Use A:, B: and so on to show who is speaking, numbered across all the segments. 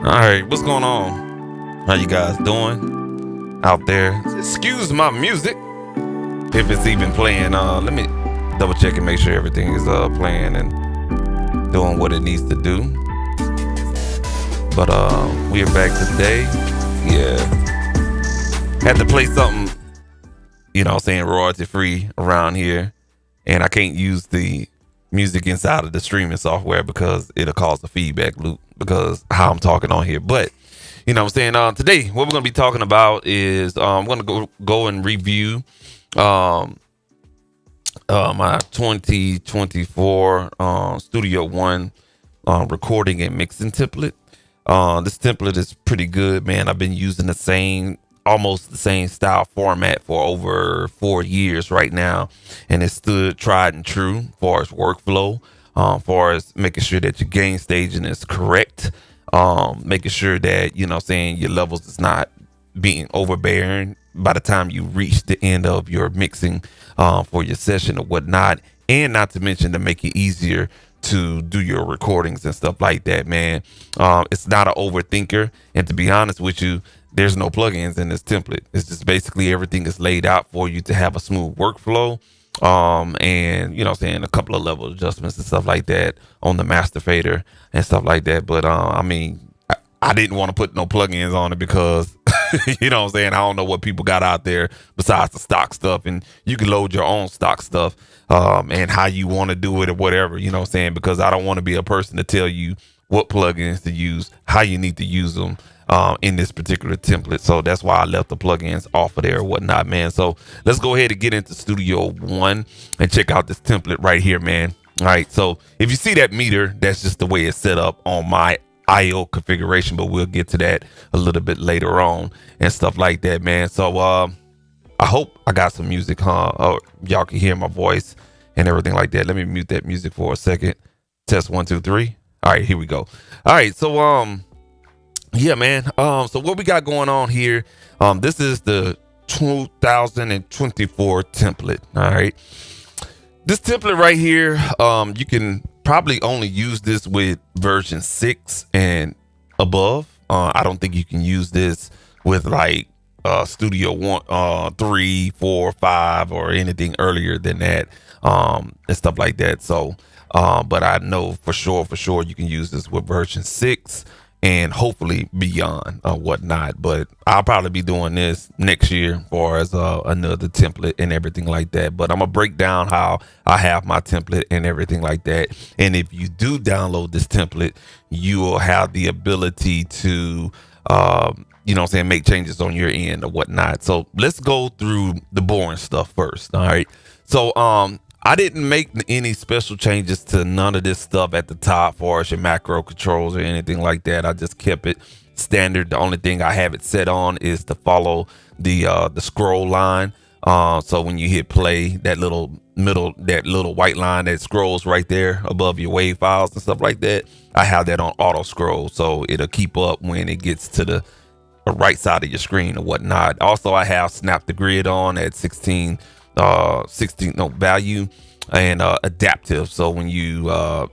A: All right, what's going on? How you guys doing out there? Excuse my music if it's even playing. Let me double check and make sure everything is playing and doing what it needs to do. But we are back today. Yeah, had to play something, saying royalty free around here, and I can't use the music inside of the streaming software because it'll cause a feedback loop because how I'm talking on here. But what I'm saying, today what we're gonna be talking about is I'm gonna go and review my 2024 Studio One recording and mixing template. This template is pretty good, man. I've been using almost the same style format for over 4 years right now, and it's stood tried and true as far as workflow, far as making sure that your gain staging is correct, making sure that your levels is not being overbearing by the time you reach the end of your mixing for your session or whatnot, and not to mention to make it easier to do your recordings and stuff like that, man. It's not an overthinker, and to be honest with you, there's no plugins in this template. It's just basically everything is laid out for you to have a smooth workflow. And a couple of level adjustments and stuff like that on the master fader and stuff like that. But I didn't want to put no plugins on it because I don't know what people got out there besides the stock stuff, and you can load your own stock stuff and how you want to do it or whatever, because I don't want to be a person to tell you what plugins to use, how you need to use them in this particular template. So that's why I left the plugins off of there or whatnot, man. So let's go ahead and get into Studio One and check out this template right here, man. All right, so if you see that meter, that's just the way it's set up on my IO configuration, but we'll get to that a little bit later on and stuff like that, man. So I hope I got some music, or y'all can hear my voice and everything like that. Let me mute that music for a second. Test 1 2 3. All right, here we go. All right, so yeah, man. So what we got going on here? This is the 2024 template. All right, this template right here, you can probably only use this with version 6 and above. I don't think you can use this with like Studio One, 3, 4, 5, or anything earlier than that, and stuff like that. So, but I know for sure you can use this with version 6 and hopefully beyond or whatnot. But I'll probably be doing this next year as far as another template and everything like that. But I'm gonna break down how I have my template and everything like that. And if you do download this template, you will have the ability to make changes on your end or whatnot. So let's go through the boring stuff first. All right. So I didn't make any special changes to none of this stuff at the top for your macro controls or anything like that. I just kept it standard. The only thing I have it set on is to follow the scroll line. So when you hit play, that little white line that scrolls right there above your wave files and stuff like that, I have that on auto scroll, so it'll keep up when it gets to the right side of your screen or whatnot. Also, I have snap the grid on at 16 value and adaptive. So when you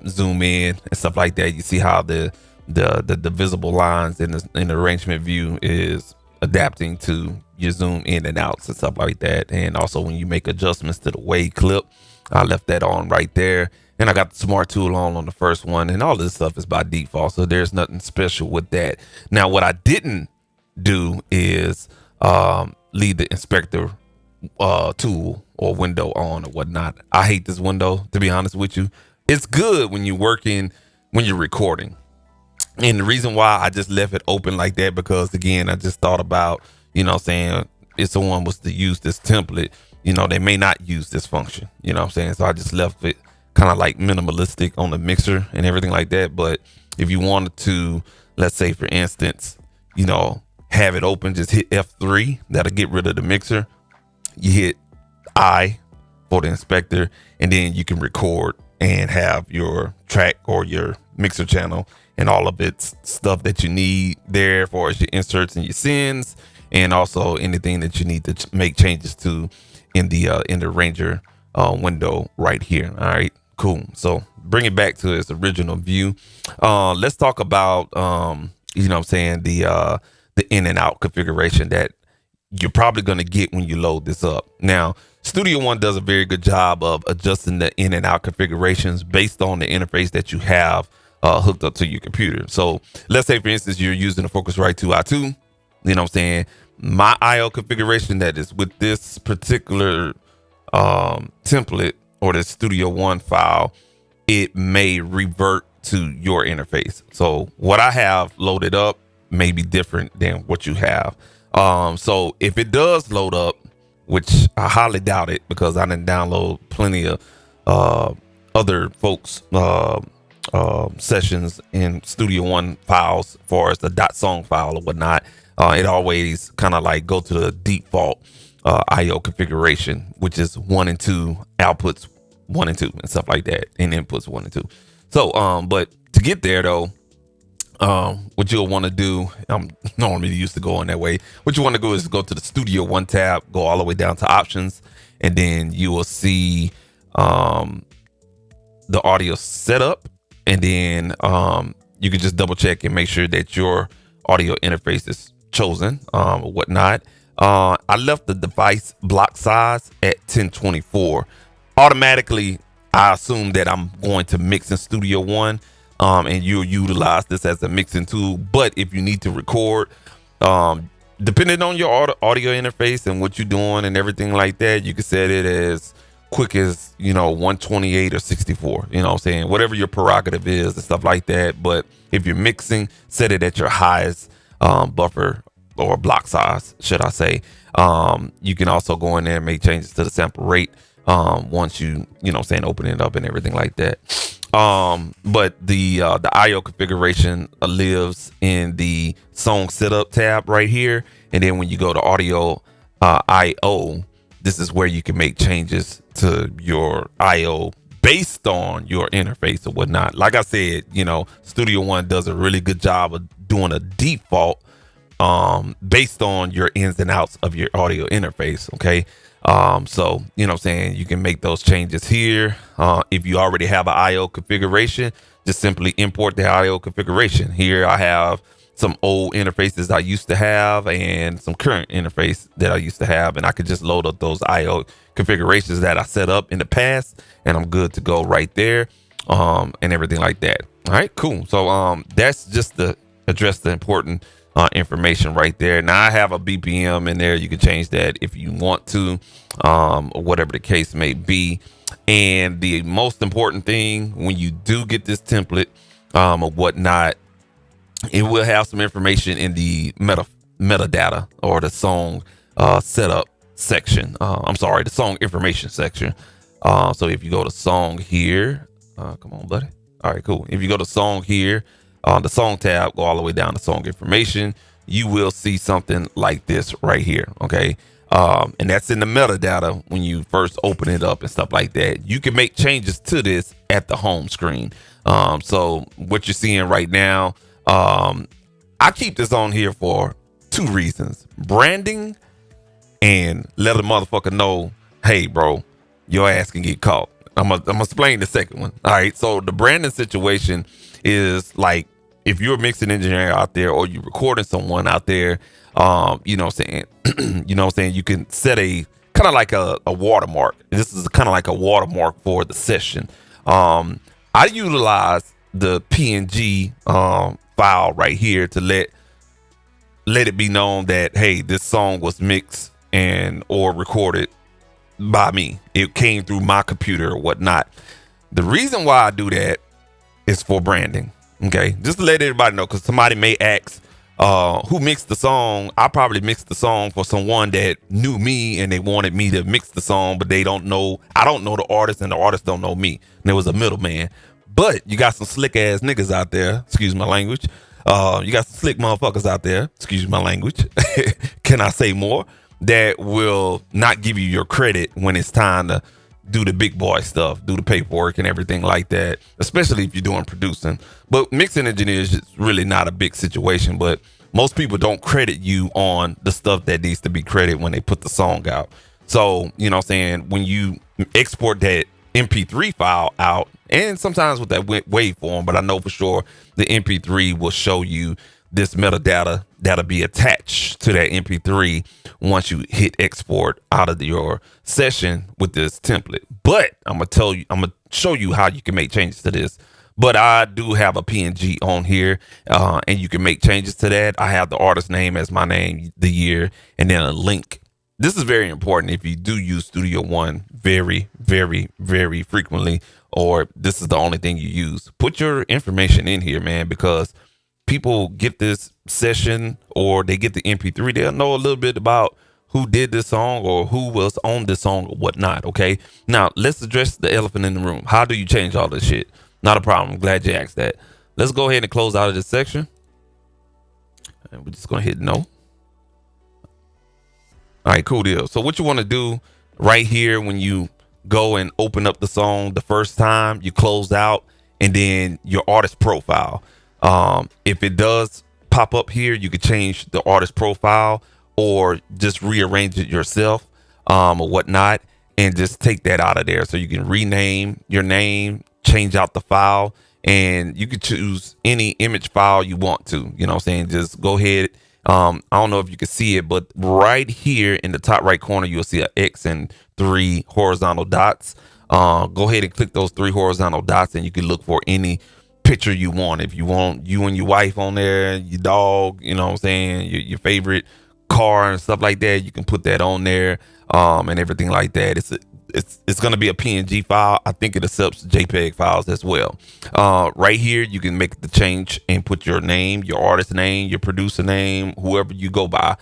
A: zoom in and stuff like that, you see how the visible lines in the arrangement view is adapting to your zoom in and outs and stuff like that. And also when you make adjustments to the wave clip, I left that on right there. And I got the smart tool on the first one, and all this stuff is by default, so there's nothing special with that. Now, what I didn't do is leave the inspector tool or window on or whatnot. I hate this window, to be honest with you. It's good when you're recording, and the reason why I just left it open like that, because again, I just thought about if someone was to use this template, they may not use this function, so I just left it kind of like minimalistic on the mixer and everything like that. But if you wanted to, let's say for instance, have it open, just hit F3. That'll get rid of the mixer. You hit I for the inspector, and then you can record and have your track or your mixer channel and all of its stuff that you need there for your inserts and your sends, and also anything that you need to make changes to in the Ranger window right here. All right, cool. So bring it back to its original view. Let's talk about you know what I'm saying, the in and out configuration that you're probably going to get when you load this up. Now, Studio One does a very good job of adjusting the in and out configurations based on the interface that you have hooked up to your computer. So let's say, for instance, you're using the Focusrite 2i2. You know what I'm saying? My IO configuration that is with this particular template or the Studio One file, it may revert to your interface. So what I have loaded up may be different than what you have. So if it does load up, which I highly doubt it because I didn't download plenty of other folks' sessions in Studio One files, as far as the .song file or whatnot, it always kind of like go to the default IO configuration, which is 1 and 2 outputs, 1 and 2 and stuff like that, and inputs 1 and 2. So, but to get there though, what you'll want to do, I'm normally used to going that way. What you want to do is go to the Studio One tab, go all the way down to options, and then you will see the audio setup, and then you can just double check and make sure that your audio interface is chosen or whatnot. I left the device block size at 1024. Automatically, I assume that I'm going to mix in Studio One, and you'll utilize this as a mixing tool. But if you need to record, depending on your audio interface and what you're doing and everything like that, you can set it as quick as, 128 or 64, you know what I'm saying? Whatever your prerogative is and stuff like that. But if you're mixing, set it at your highest buffer or block size, should I say. You can also go in there and make changes to the sample rate once you know what I'm saying, open it up and everything like that. But the IO configuration lives in the song setup tab right here. And then when you go to audio IO, this is where you can make changes to your IO based on your interface or whatnot. Like I said, Studio One does a really good job of doing a default based on your ins and outs of your audio interface. Okay. So, you know what I'm saying, you can make those changes here. If you already have an IO configuration, just simply import the IO configuration. Here I have some old interfaces I used to have and some current interface that I used to have, and I could just load up those IO configurations that I set up in the past, and I'm good to go right there, and everything like that. All right, cool. So that's just to address the important information right there. Now I have a BPM in there. You can change that if you want to, or whatever the case may be. And the most important thing, when you do get this template or whatnot, it will have some information in the metadata or the song setup section. The song information section. So if you go to song here, come on, buddy. All right, cool. If you go to song here, the song tab, go all the way down to song information, you will see something like this right here. Okay. And that's in the metadata when you first open it up and stuff like that. You can make changes to this at the home screen. So what you're seeing right now, I keep this on here for 2 reasons: branding and let a motherfucker know, hey, bro, your ass can get caught. I'm gonna explain the second one. All right. So the branding situation is like, if you're a mixing engineer out there or you're recording someone out there, you know what I'm saying, you can set a kind of like a watermark. This is kind of like a watermark for the session. I utilize the PNG file right here to let it be known that, hey, this song was mixed and or recorded by me. It came through my computer or whatnot. The reason why I do that is for branding. Okay, just to let everybody know, because somebody may ask, who mixed the song? I probably mixed the song for someone that knew me and they wanted me to mix the song, but I don't know the artist and the artist don't know me. And there was a middleman. But you got some slick ass niggas out there, excuse my language. You got some slick motherfuckers out there, excuse my language. Can I say more? That will not give you your credit when it's time to do the big boy stuff, do the paperwork and everything like that, especially if you're doing producing. But mixing engineers is really not a big situation, but most people don't credit you on the stuff that needs to be credited when they put the song out. So, you know what I'm saying, when you export that MP3 file out, and sometimes with that waveform, but I know for sure the MP3 will show you this metadata that'll be attached to that MP3 once you hit export out of your session with this template. But I'm gonna show you how you can make changes to this. But I do have a PNG on here, and you can make changes to that. I have the artist name as my name, the year, and then a link. This is very important if you do use Studio One very, very, very frequently, or this is the only thing you use. Put your information in here, man, because people get this session or they get the MP3. They'll know a little bit about who did this song or who was on this song or whatnot. Okay. Now let's address the elephant in the room. How do you change all this shit? Not a problem. I'm glad you asked that. Let's go ahead and close out of this section. And we're just going to hit no. All right, cool deal. So what you want to do right here when you go and open up the song the first time, you close out and then your artist profile. If it does pop up here, you could change the artist profile or just rearrange it yourself or whatnot, and just take that out of there. So you can rename your name, change out the file, and you can choose any image file you want to, you know what I'm saying? Just go ahead. I don't know if you can see it, but right here in the top right corner, you'll see an X and 3 horizontal dots. Go ahead and click those 3 horizontal dots and you can look for any picture you want. If you want you and your wife on there, your dog, you know what I'm saying, your favorite car and stuff like that, you can put that on there, and everything like that. It's going to be a PNG file. I think it accepts JPEG files as well. Right here, you can make the change and put your name, your artist name, your producer name, whoever you go by.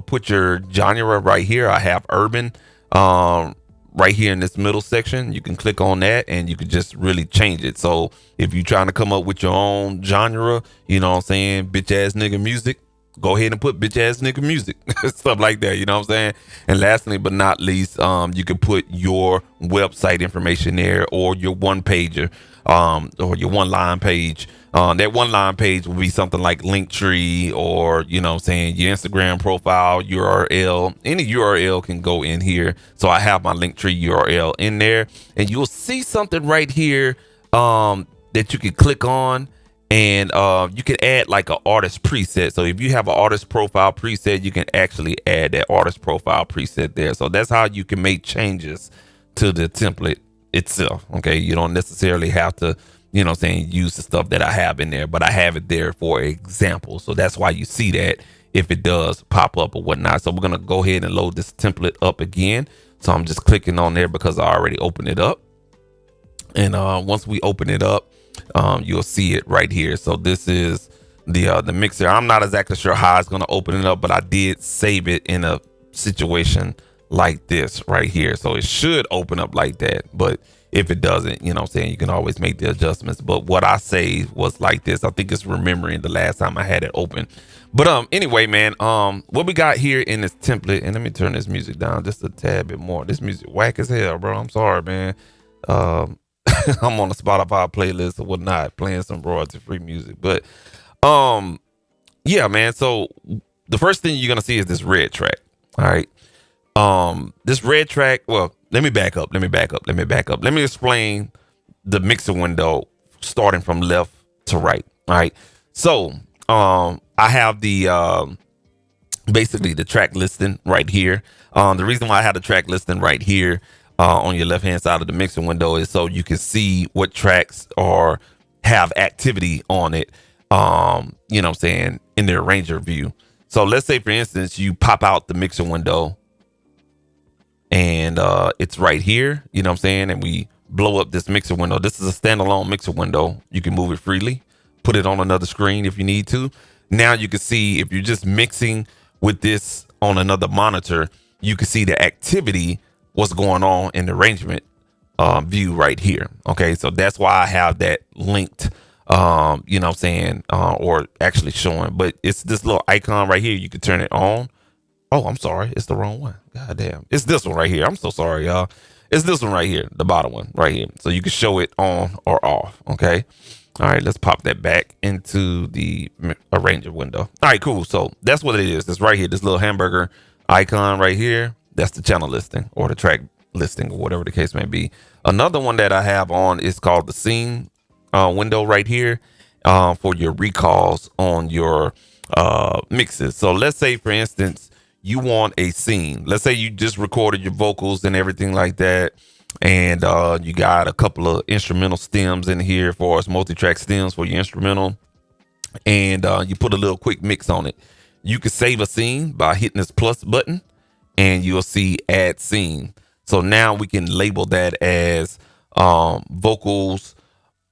A: Put your genre right here. I have urban right here in this middle section. You can click on that and you can just really change it. So if you're trying to come up with your own genre, you know what I'm saying, bitch ass nigga music, go ahead and put bitch ass nigga music, stuff like that, you know what I'm saying? And lastly but not least, you can put your website information there, or your one pager, or your one line page. That one line page will be something like Linktree, or, you know what I'm saying, your Instagram profile URL. Any URL can go in here. So I have my Linktree URL in there, and you'll see something right here that you can click on. And you can add like an artist preset. So if you have an artist profile preset, you can actually add that artist profile preset there. So that's how you can make changes to the template itself. Okay, you don't necessarily have to, you know what I'm saying, use the stuff that I have in there, but I have it there for example. So that's why you see that if it does pop up or whatnot. So we're going to go ahead and load this template up again. So I'm just clicking on there because I already opened it up. And once we open it up, you'll see it right here. So this is the mixer. I'm not exactly sure how it's going to open it up, but I did save it in a situation like this right here. So it should open up like that. But if it doesn't, you know what I'm saying, you can always make the adjustments. But what I saved was like this. I think it's remembering the last time I had it open. But anyway, man, what we got here in this template, and let me turn this music down just a tad bit more. This music whack as hell, bro. I'm sorry, man. I'm on a Spotify playlist or whatnot, playing some royalty-free music. But yeah, man. So the first thing you're gonna see is this red track. All right. This red track. Well, let me back up. Let me explain the mixer window starting from left to right. All right. So I have the basically the track listing right here. The reason why I have the track listing right here on your left hand side of the mixer window is so you can see what tracks have activity on it, you know what I'm saying, in the arranger view. So let's say, for instance, you pop out the mixer window and it's right here, you know what I'm saying, and we blow up this mixer window. This is a standalone mixer window. You can move it freely, put it on another screen if you need to. Now you can see, if you're just mixing with this on another monitor, you can see the activity, what's going on in the arrangement view right here. Okay, so that's why I have that linked, you know what I'm saying, or actually showing. But it's this little icon right here. You can turn it on. Oh, I'm sorry, it's the wrong one. God damn, it's this one right here. I'm so sorry, y'all. It's this one right here, the bottom one right here. So you can show it on or off. Okay. All right, let's pop that back into the arranger window. All right, cool. So that's what it is. It's right here, this little hamburger icon right here. That's the channel listing or the track listing or whatever the case may be. Another one that I have on is called the scene window right here. for your recalls on your mixes. So let's say, for instance, you want a scene. Let's say you just recorded your vocals and everything like that, and you got a couple of instrumental stems in here for us, multi-track stems for your instrumental, and you put a little quick mix on it. You can save a scene by hitting this plus button, and you'll see add scene. So now we can label that as vocals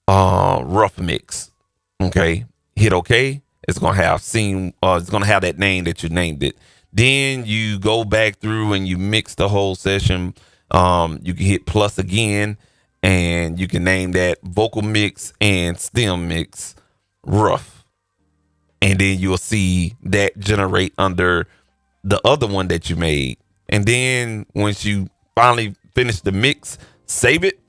A: rough mix. Okay, hit OK. It's gonna have scene. It's gonna have that name that you named it. Then you go back through and you mix the whole session. You can hit plus again, and you can name that vocal mix and stem mix rough, and then you'll see that generate under the other one that you made. And then once you finally finish the mix, save it,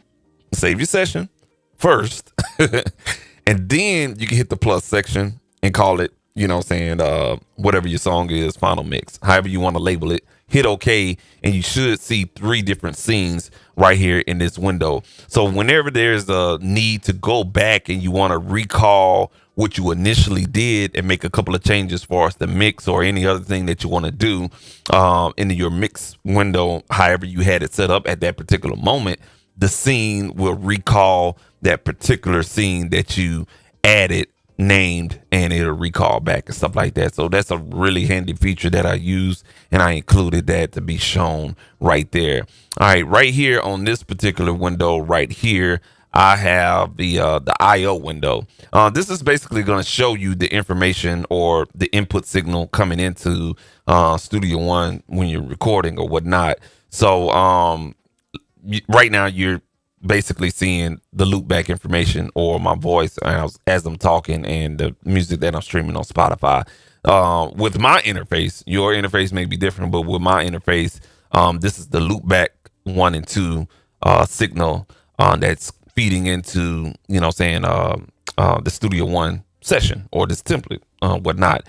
A: save your session first, and then you can hit the plus section and call it, whatever your song is, final mix, however you want to label it. Hit OK, and you should see 3 different scenes right here in this window. So whenever there's a need to go back and you want to recall what you initially did and make a couple of changes for us to mix or any other thing that you want to do in your mix window, however you had it set up at that particular moment, the scene will recall that particular scene that you added, named, and it'll recall back and stuff like that. So that's a really handy feature that I use, and I included that to be shown right there. All right, right here on this particular window right here, I have the IO window. This is basically going to show you the information or the input signal coming into Studio One when you're recording or whatnot. So right now you're basically seeing the loopback information or my voice as I'm talking and the music that I'm streaming on Spotify. With my interface, your interface may be different, but with my interface, this is the loopback 1 and 2 signal that's feeding into, the Studio One session or this template, whatnot.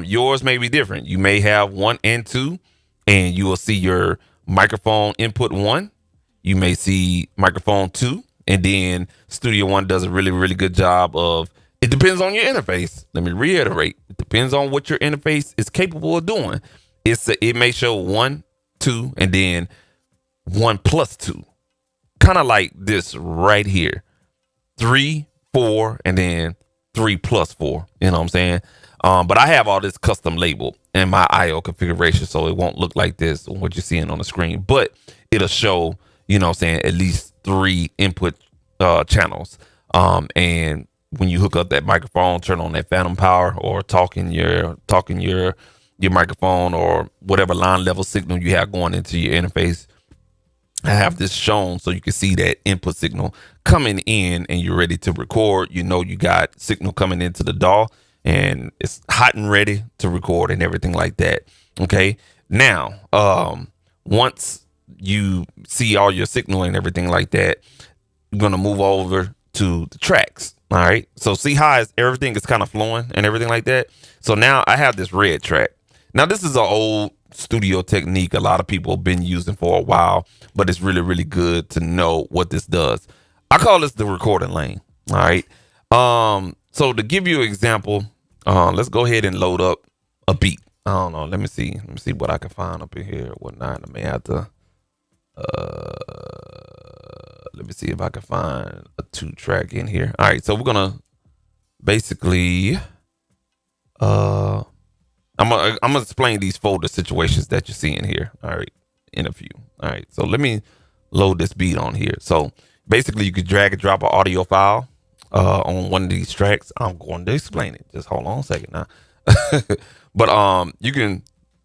A: Yours may be different. You may have 1 and 2, and you will see your microphone input 1. You may see microphone 2, and then Studio One does a really, really good job of, it depends on your interface. Let me reiterate. It depends on what your interface is capable of doing. It may show 1, 2, and then 1 plus 2. Kind of like this right here. 3, 4, and then 3 plus 4. You know what I'm saying? But I have all this custom labeled in my IO configuration, so it won't look like this, what you're seeing on the screen. But it'll show, at least 3 input channels. And when you hook up that microphone, turn on that phantom power or talking your microphone or whatever line level signal you have going into your interface, I have this shown so you can see that input signal coming in and you're ready to record. You got signal coming into the DAW and it's hot and ready to record and everything like that. Okay. Now, once you see all your signal and everything like that, you're going to move over to the tracks. All right. So see how everything is kind of flowing and everything like that. So now I have this red track. Now this is an old studio technique a lot of people have been using for a while, but it's really, really good to know what this does. I call this the recording lane. All right. So to give you an example, let's go ahead and load up a beat. I don't know. Let me see what I can find up in here or whatnot. I may have to let me see if I can find a 2-track in here. All right, so we're gonna basically I'm gonna explain these folder situations that you're seeing here. All right, in a few. All right, so let me load this beat on here. So basically you could drag and drop an audio file on one of these tracks. I'm going to explain it. Just hold on a second now. But you can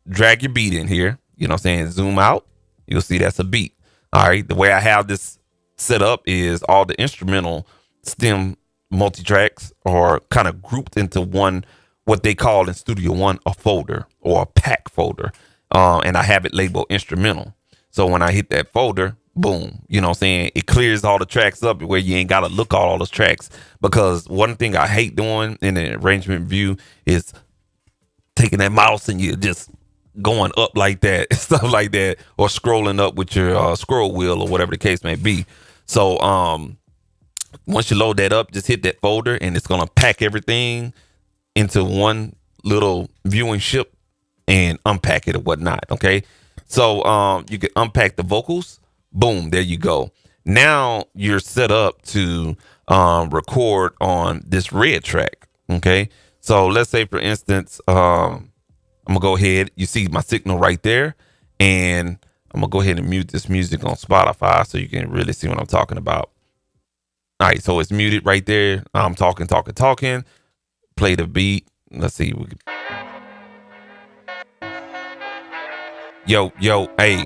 A: drag your beat in here, zoom out, you'll see that's a beat. All right, the way I have this set up is all the instrumental stem multi-tracks are kind of grouped into one, what they call in Studio One a folder or a pack folder, and I have it labeled instrumental. So when I hit that folder, boom, it clears all the tracks up where you ain't got to look at all those tracks, because one thing I hate doing in the arrangement view is taking that mouse and you just going up like that, stuff like that, or scrolling up with your scroll wheel or whatever the case may be. So Once you load that up, just hit that folder and it's going to pack everything into one little viewing ship and unpack it or whatnot. Okay. So you can unpack the vocals. Boom. There you go. Now you're set up to record on this red track. Okay. So let's say, for instance, I'm going to go ahead. You see my signal right there. And I'm going to go ahead and mute this music on Spotify so you can really see what I'm talking about. All right. So it's muted right there. I'm talking. Play the beat. Let's see. Yo, hey,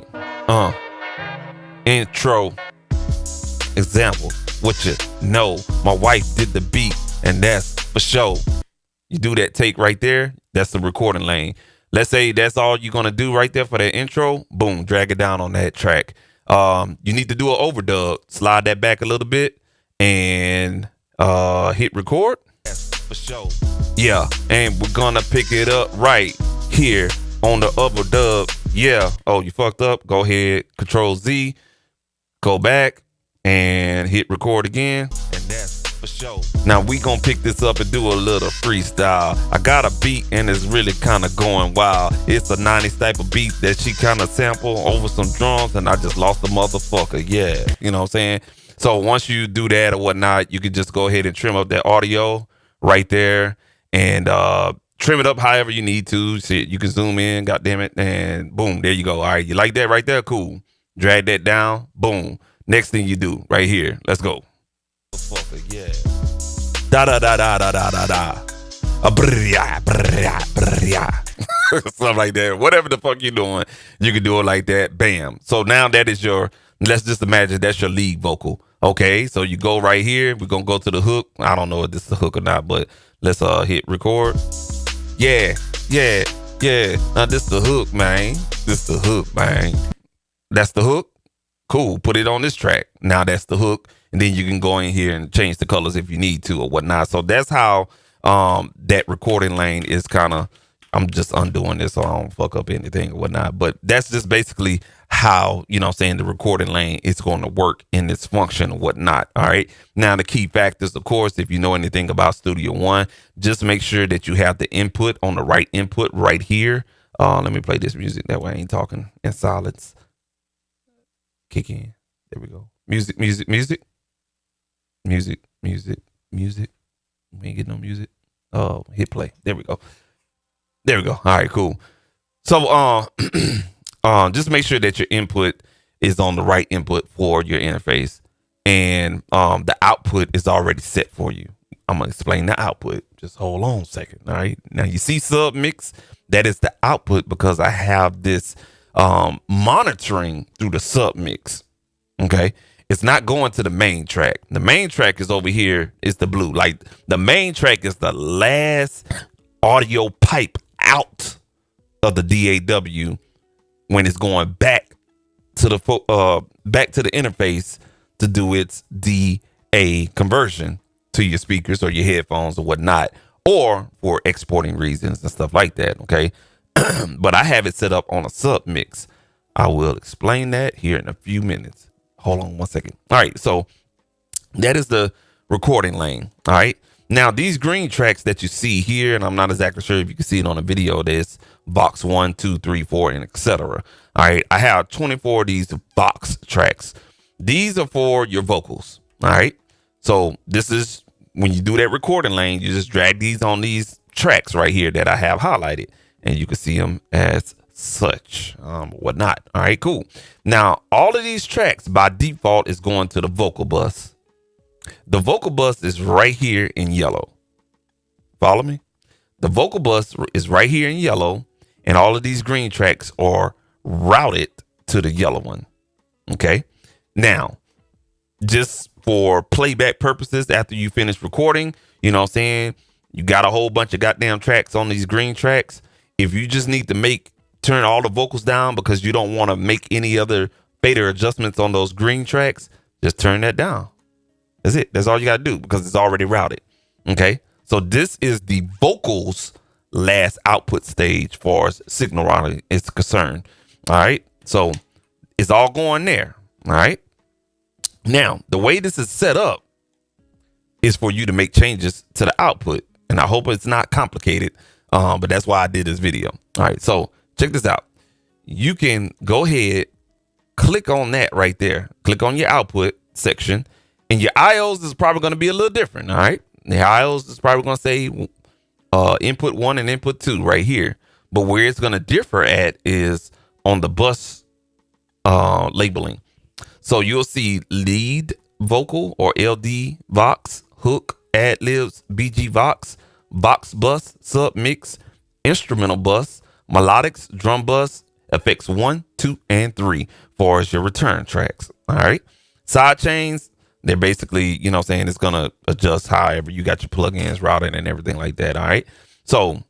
A: intro, example, what you know, my wife did the beat, and that's for sure. You do that take right there, that's the recording lane. Let's say that's all you're gonna do right there for that intro, boom, drag it down on that track. You need to do an overdub, slide that back a little bit, and hit record. That's for sure. Yeah, and we're gonna pick it up right here on the overdub. Yeah. Oh, you fucked up. Go ahead. Control Z. Go back and hit record again. And that's for sure. Now we gonna pick this up and do a little freestyle. I got a beat and it's really kind of going wild. It's a 90s type of beat that she kind of sampled over some drums, and I just lost the motherfucker. Yeah. You know what I'm saying? So once you do that or whatnot, you can just go ahead and trim up that audio right there and trim it up however you need to. Shit, you can zoom in, goddamn it, and boom, there you go. All right, you like that right there? Cool. Drag that down. Boom. Next thing you do right here. Let's go. Yeah. Da da da da da da da da. Something like that. Whatever the fuck you're doing, you can do it like that. Bam. So now that is your. Let's just imagine that's your lead vocal. Okay, so you go right here. We're gonna go to the hook. I don't know if this is a hook or not, but let's hit record. Yeah. Now this the hook, man. That's the hook. Cool. Put it on this track. Now that's the hook. And then you can go in here and change the colors if you need to or whatnot. So that's how that recording lane is kind of, I'm just undoing this so I don't fuck up anything or whatnot. But that's just basically how, you know what I'm saying, the recording lane is going to work in its function or whatnot. All right. Now, the key factors, of course, if you know anything about Studio One, just make sure that you have the input on the right input right here. Let me play this music. That way I ain't talking in silence. Kick in. There we go. Music. We ain't get no music. Oh, hit play. There we go. All right, cool. So, just make sure that your input is on the right input for your interface, and the output is already set for you. I'm gonna explain the output. Just hold on a second. All right. Now you see sub mix. That is the output because I have this monitoring through the sub mix. Okay. It's not going to the main track. The main track is over here. It's the blue. Like the main track is the last audio pipe out of the DAW when it's going back to the interface to do its DA conversion to your speakers or your headphones or whatnot, or for exporting reasons and stuff like that. Okay. But I have it set up on a sub mix. I will explain that here in a few minutes. Hold on one second. All right. So that is the recording lane. All right. Now, these green tracks that you see here, and I'm not exactly sure if you can see it on the video, there's Vox 1, 2, 3, 4, and etc. All right. I have 24 of these Vox tracks. These are for your vocals. All right. So this is when you do that recording lane, you just drag these on these tracks right here that I have highlighted, and you can see them as such, whatnot. All right, cool. Now, all of these tracks by default is going to the vocal bus. The vocal bus is right here in yellow. Follow me? The vocal bus is right here in yellow, and all of these green tracks are routed to the yellow one. Okay. Now, just for playback purposes, after you finish recording, you know what I'm saying? You got a whole bunch of goddamn tracks on these green tracks. If you just need to turn all the vocals down because you don't want to make any other fader adjustments on those green tracks, just turn that down. That's it. That's all you got to do because it's already routed. Okay. So this is the vocals last output stage far as signal routing is concerned. All right. So it's all going there. All right. Now, the way this is set up, is for you to make changes to the output. And I hope it's not complicated, but that's why I did this video. All right, so check this out. You can go ahead, click on that right there. Click on your output section, and your IOs is probably going to be a little different. All right, the IOs is probably going to say input 1 and input 2 right here. But where it's going to differ at is on the bus labeling. So you'll see lead vocal or LD Vox, hook, ad libs, BG Vox, Vox bus, sub mix, instrumental bus, melodics, drum bus, effects 1, 2, and 3 for as your return tracks. All right. Side chains, they're basically, you know what I'm saying, it's going to adjust however you got your plugins routed and everything like that. All right. So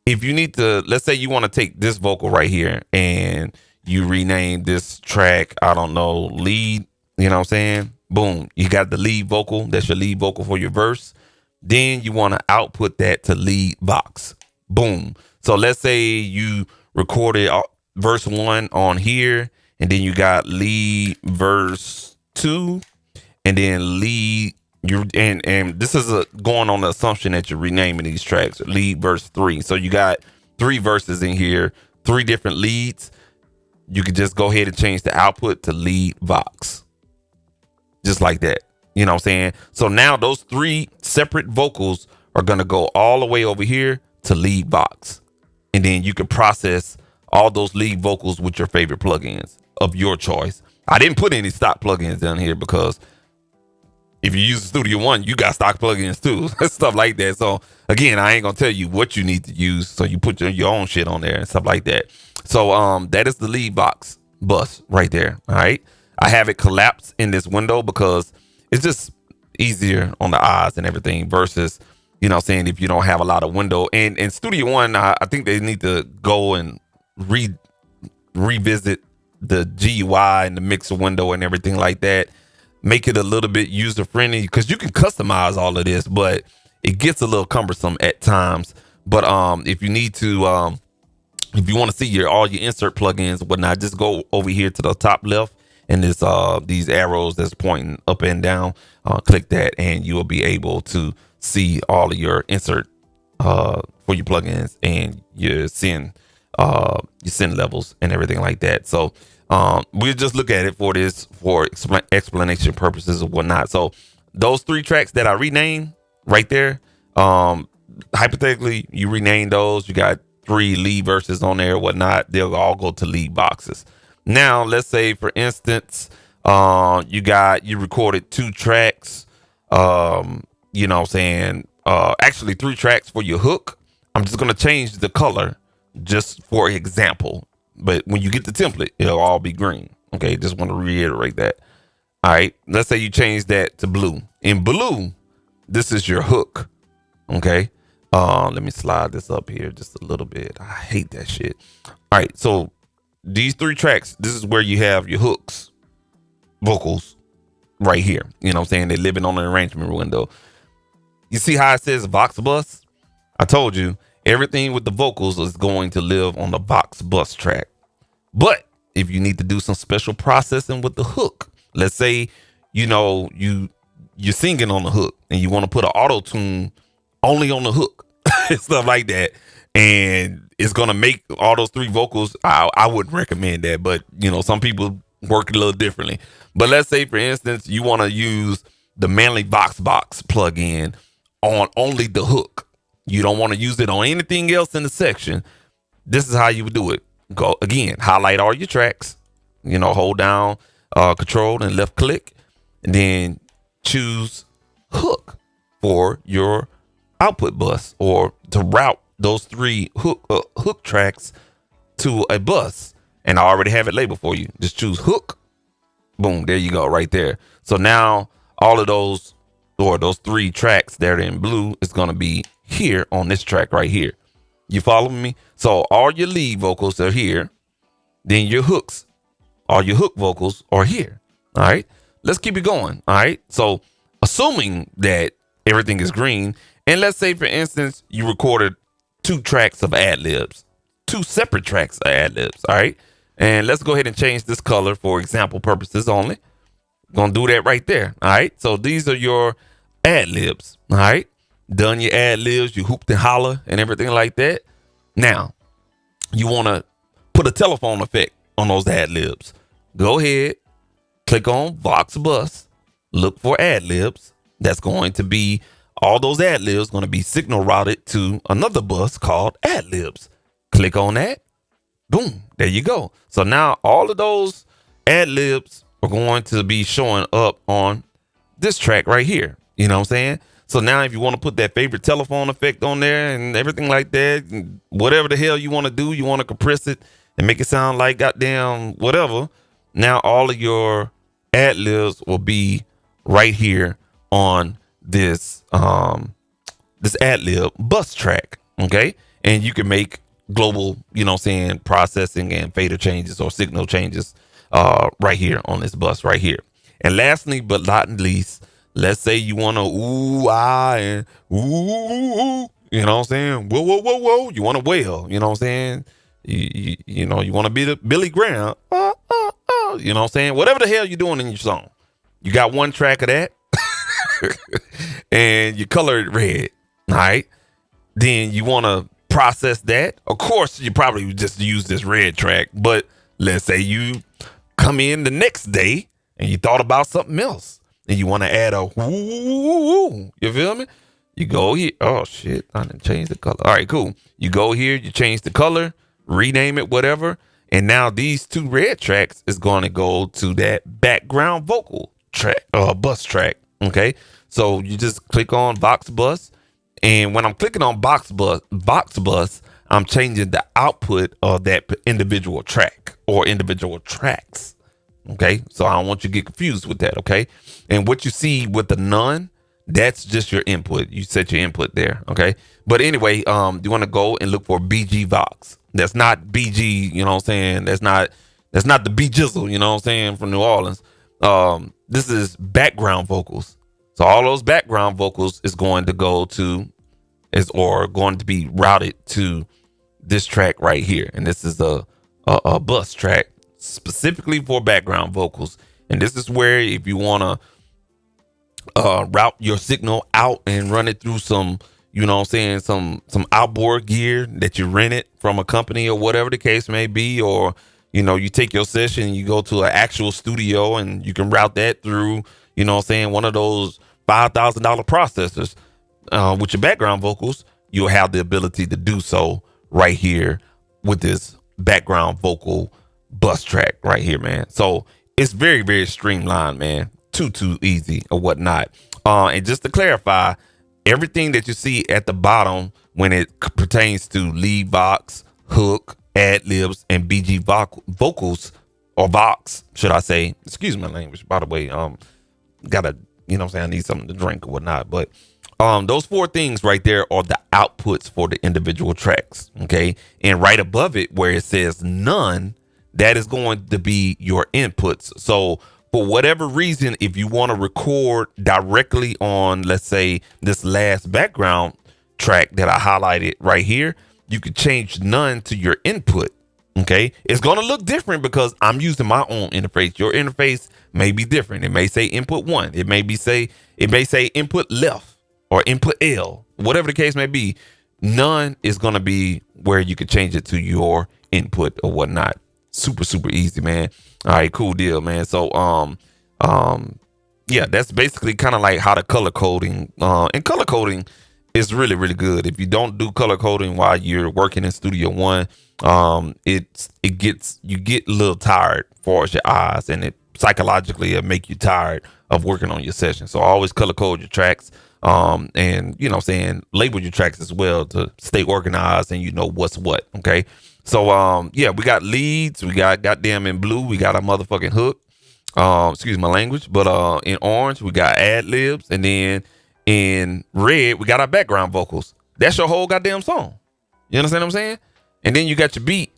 A: if you need to, let's say you want to take this vocal right here and you rename this track, I don't know, lead, you know what I'm saying? Boom. You got the lead vocal. That's your lead vocal for your verse. Then you want to output that to lead Vox. Boom. So let's say you recorded verse 1 on here, and then you got lead verse 2, and then lead you and this is going on the assumption that you're renaming these tracks, lead verse 3. So you got 3 verses in here, 3 different leads. You could just go ahead and change the output to lead Vox. Just like that. You know what I'm saying? So now those 3 separate vocals are going to go all the way over here to lead Vox. And then you can process all those lead vocals with your favorite plugins of your choice. I didn't put any stock plugins down here because if you use Studio One, you got stock plugins too, stuff like that. So again, I ain't gonna tell you what you need to use, so you put your own shit on there and stuff like that. So that is the lead Vox bus right there. All right, I have it collapsed in this window because it's just easier on the eyes and everything versus, you know what I'm saying, if you don't have a lot of window. And Studio One, I think they need to go and revisit the GUI and the mixer window and everything like that. Make it a little bit user friendly because you can customize all of this, but it gets a little cumbersome at times. But if you need to, if you want to see all your insert plugins and whatnot, just go over here to the top left and there's these arrows that's pointing up and down. Click that and you will be able to see all of your insert for your plugins and your send levels and everything like that. So we'll just look at it for explanation purposes or whatnot. So those 3 tracks that I renamed right there, hypothetically, you rename those, you got 3 lead verses on there or whatnot, they'll all go to lead boxes. Now, let's say, for instance, you recorded 2 tracks, you know what I'm saying, actually 3 tracks for your hook. I'm just going to change the color just for example. But when you get the template, it'll all be green. Okay, just want to reiterate that. All right, let's say you change that to blue. In blue, this is your hook. Okay, let me slide this up here just a little bit. I hate that shit. All right, so these 3 tracks, this is where you have your hooks, vocals right here. You know what I'm saying? They're living on the arrangement window. You see how it says Vox Bus? I told you. Everything with the vocals is going to live on the Vox bus track. But if you need to do some special processing with the hook, let's say, you know, you're singing on the hook and you want to put an auto tune only on the hook and stuff like that. And it's going to make all those 3 vocals. I wouldn't recommend that, but you know, some people work it a little differently. But let's say, for instance, you want to use the Manly Vox Box plugin on only the hook. You don't want to use it on anything else in the section. This is how you would do it. Go again, highlight all your tracks, you know, hold down control and left click, and then choose hook for your output bus or to route those 3 hook tracks to a bus. And I already have it labeled for you. Just choose hook. Boom. There you go right there. So now all of those, or those 3 tracks that are in blue, is going to be here on this track right here. You follow me? So all your lead vocals are here. Then your hooks, all your hook vocals are here. All right. Let's keep it going. All right. So assuming that everything is green, and let's say, for instance, you recorded 2 tracks of ad libs, 2 separate tracks of ad libs. All right. And let's go ahead and change this color for example purposes only. Gonna do that right there. All right. So these are your ad libs. All right. Done your ad libs, you hooped and holler and everything like that. Now, you want to put a telephone effect on those ad libs. Go ahead, click on Vox Bus, look for ad libs. That's going to be all those ad libs going to be signal routed to another bus called ad libs. Click on that. Boom. There you go. So now all of those ad libs are going to be showing up on this track right here. You know what I'm saying? So now if you want to put that favorite telephone effect on there and everything like that, whatever the hell you want to do, you want to compress it and make it sound like goddamn whatever. Now all of your ad libs will be right here on this this ad lib bus track. Okay. And you can make global, you know what I'm saying, processing and fader changes or signal changes right here on this bus right here. And lastly, but not least, let's say you want to ooh, ah, and ooh, you know what I'm saying? Whoa, whoa, whoa, whoa. You want to wail, you know what I'm saying? You know, you want to be the Billy Graham, you know what I'm saying? Whatever the hell you're doing in your song. You got one track of that and you color it red, all right? Then you want to process that. Of course, you probably would just use this red track, but let's say you come in the next day and you thought about something else and you want to add a woo, you feel me? You go here. Oh shit, I didn't change the color. All right, cool. You go here, you change the color, rename it, whatever. And now these two red tracks is going to go to that background vocal track, bus track. Okay. So you just click on Vox Bus. And when I'm clicking on Vox Bus, I'm changing the output of that individual track or individual tracks. Okay. So I don't want you to get confused with that. Okay. And what you see with the none, that's just your input. You set your input there. Okay. But anyway, you want to go and look for BG Vox. That's not BG, you know what I'm saying? That's not the B Jizzle, you know what I'm saying, from New Orleans. This is background vocals. So all those background vocals is going to going to be routed to this track right here. And this is a bus track specifically for background vocals. And this is where if you want to route your signal out and run it through some, you know what I'm saying, some outboard gear that you rented from a company or whatever the case may be, or, you know, you take your session, you go to an actual studio and you can route that through, you know what I'm saying, one of those $5,000 processors with your background vocals, you'll have the ability to do so right here with this background vocal bus track right here, man. So it's very, very streamlined, man. Too easy or whatnot. And just to clarify, everything that you see at the bottom when it pertains to lead Vox, hook, ad libs, and BG vocals, or Vox, should I say? Excuse my language, by the way. Gotta, you know what I'm saying, I need something to drink or whatnot. But those four things right there are the outputs for the individual tracks. Okay. And right above it where it says none, that is going to be your inputs. So for whatever reason, if you want to record directly on, let's say, this last background track that I highlighted right here, you could change none to your input. Okay. It's going to look different because I'm using my own interface. Your interface may be different. It may say input 1. It may say input left or input L, whatever the case may be. None is going to be where you could change it to your input or whatnot. Super easy, man. All right, cool deal, man. So, yeah, that's basically kind of like how the color coding, and color coding is really, really good. If you don't do color coding while you're working in Studio One, you get a little tired for your eyes, and it psychologically it'll make you tired of working on your session. So always color code your tracks, and you know what I'm saying, label your tracks as well to stay organized and you know what's what. Okay. So, yeah, we got leads, we got goddamn in blue, we got a motherfucking hook, excuse my language, but, in orange, we got ad libs, and then in red, we got our background vocals. That's your whole goddamn song. You understand what I'm saying? And then you got your beat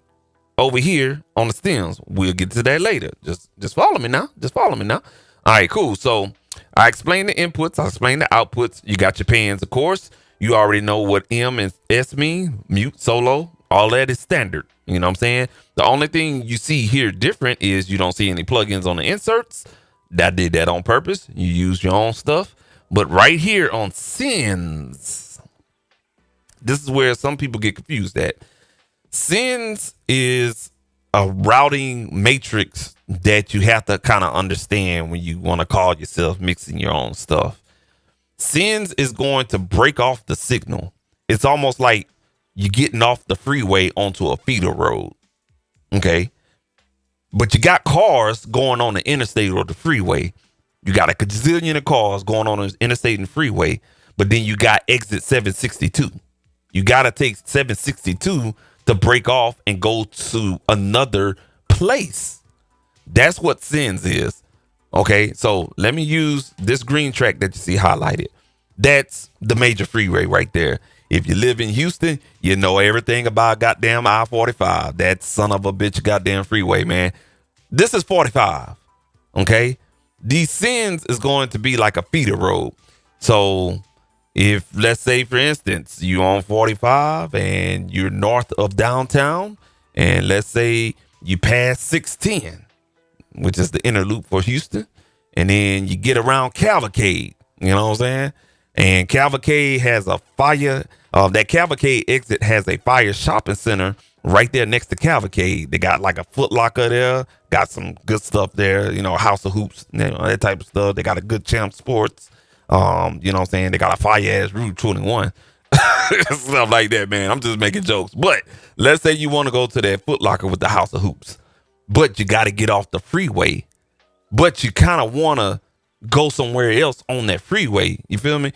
A: over here on the stems. We'll get to that later. Just follow me now. All right, cool. So I explained the inputs. I explained the outputs. You got your pans, of course. You already know what M and S mean, mute, solo. All that is standard. You know what I'm saying? The only thing you see here different is you don't see any plugins on the inserts. I did that on purpose. You use your own stuff. But right here on sends, this is where some people get confused at. Sends is a routing matrix that you have to kind of understand when you want to call yourself mixing your own stuff. Sends is going to break off the signal. It's almost like you're getting off the freeway onto a feeder road. Okay. But you got cars going on the interstate or the freeway. You got a gazillion of cars going on the interstate and freeway. But then you got exit 762. You got to take 762 to break off and go to another place. That's what sends is. Okay, so let me use this green track that you see highlighted. That's the major freeway right there. If you live in Houston, you know everything about goddamn I-45. That son of a bitch goddamn freeway, man. This is 45. Okay, these sends is going to be like a feeder road. So if, let's say, for instance, you on 45 and you're north of downtown, and let's say you pass 610, which is the inner loop for Houston, and then you get around Cavalcade, you know what I'm saying? And Cavalcade has a fire, that Cavalcade exit has a fire shopping center right there next to Cavalcade. They got like a Foot Locker there, got some good stuff there, you know, House of Hoops, you know, that type of stuff. They got a good Champ Sports. You know what I'm saying? They got a fire ass Route 21. Stuff like that, man. I'm just making jokes. But let's say you want to go to that Foot Locker with the House of Hoops, but you got to get off the freeway, but you kind of want to go somewhere else on that freeway. You feel me?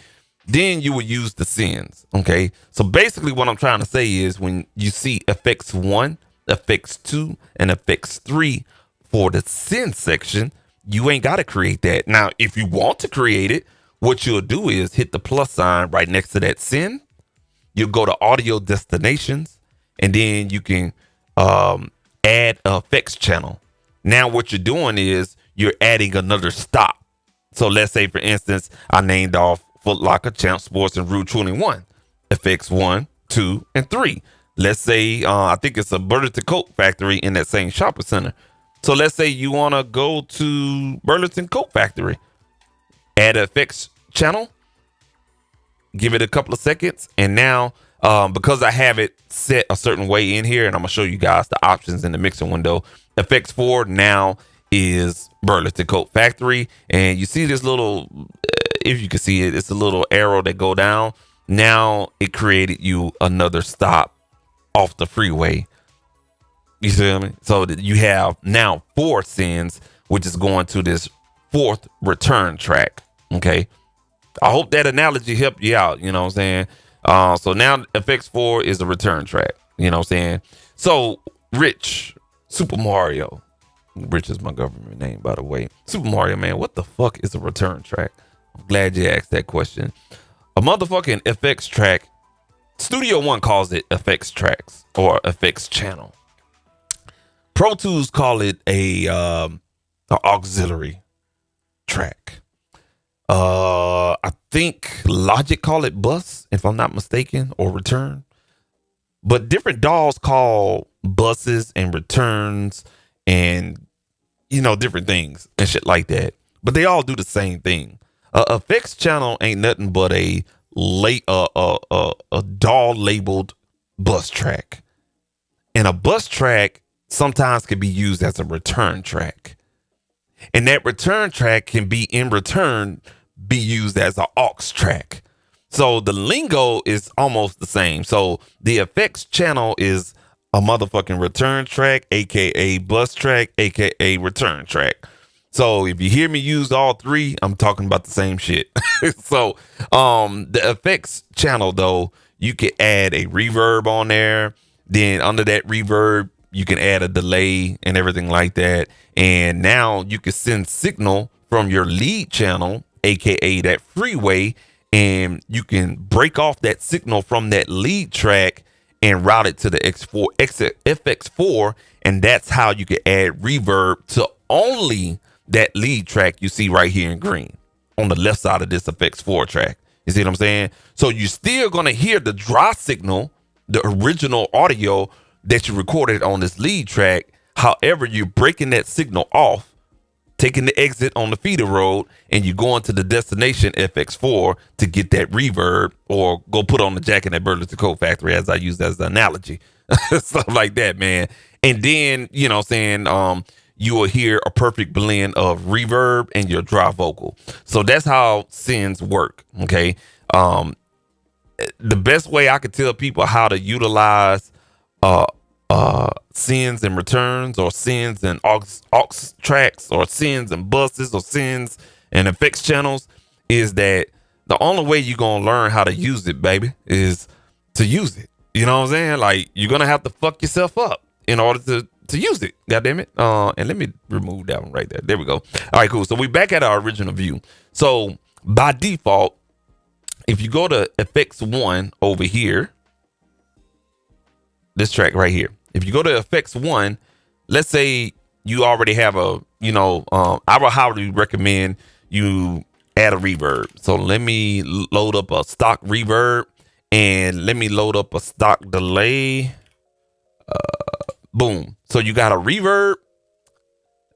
A: Then you would use the sends. Okay. So basically what I'm trying to say is when you see effects 1, effects 2, and effects 3 for the send section, you ain't got to create that. Now, if you want to create it, what you'll do is hit the plus sign right next to that send. You'll go to audio destinations, and then you can add effects channel. Now what you're doing is you're adding another stop. So let's say, for instance, I named off Foot Locker, Champ Sports, and Route 21. Effects 1, 2, and 3. Let's say I think it's a Burlington Coat Factory in that same shopping center. So let's say you want to go to Burlington Coat Factory. Add an effects channel, give it a couple of seconds, and now because I have it set a certain way in here, and I'm gonna show you guys the options in the mixing window. Effects 4 now is Burlington Coat Factory, and you see this little, if you can see it, it's a little arrow that go down. Now it created you another stop off the freeway. You see what I mean? So that you have now 4 sends, which is going to this 4th return track. Okay. I hope that analogy helped you out. You know what I'm saying? So now effects 4 is a return track. You know what I'm saying? So Rich, Super Mario. Rich is my government name, by the way. Super Mario, man, what the fuck is a return track? I'm glad you asked that question. A motherfucking effects track. Studio One calls it effects tracks or effects channel. Pro Tools call it a auxiliary track. I think Logic call it bus, if I'm not mistaken, or return. But different DAWs call buses and returns and, you know, different things and shit like that. But they all do the same thing. Effects channel ain't nothing but a DAW labeled bus track. And a bus track sometimes can be used as a return track. And that return track can be in return be used as an aux track. So the lingo is almost the same. So the effects channel is a motherfucking return track, aka bus track, aka return track. So if you hear me use all 3, I'm talking about the same shit. So the effects channel, though, you can add a reverb on there. Then under that reverb, you can add a delay and everything like that. And now you can send signal from your lead channel, aka that freeway, and you can break off that signal from that lead track and route it to the FX4, and that's how you can add reverb to only that lead track you see right here in green on the left side of this FX4 track. You see what I'm saying? So you're still going to hear the dry signal, the original audio that you recorded on this lead track. However, you're breaking that signal off taking the exit on the feeder road and you going to the destination FX4 to get that reverb, or go put on the jack in that Burlington Coat Factory, as I use as the analogy. Stuff like that, man. And then, you will hear a perfect blend of reverb and your dry vocal. So that's how sends work. Okay. The best way I could tell people how to utilize sends and returns, or sends and aux tracks, or sends and buses, or sends and effects channels, is that the only way you're gonna learn how to use it, baby, is to use it. You know what I'm saying? Like, you're gonna have to fuck yourself up in order to use it. God damn it. And let me remove that one right there. There we go. All right, cool. So we back at our original view. So by default, if you go to effects 1 over here, this track right here, if you go to effects 1, let's say you already have I would highly recommend you add a reverb. So let me load up a stock reverb, and let me load up a stock delay. Boom. So you got a reverb.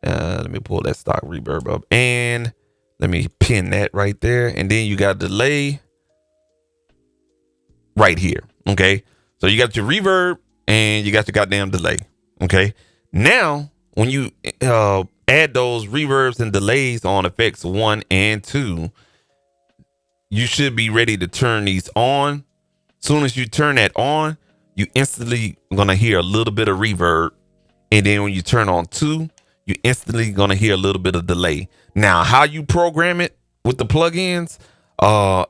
A: Let me pull that stock reverb up, and let me pin that right there. And then you got a delay right here. Okay. So you got your reverb and you got your goddamn delay. Okay. Now, when you add those reverbs and delays on effects 1 and 2, you should be ready to turn these on. Soon as you turn that on, you instantly gonna hear a little bit of reverb. And then when you turn on 2, you instantly gonna hear a little bit of delay. Now, how you program it with the plugins,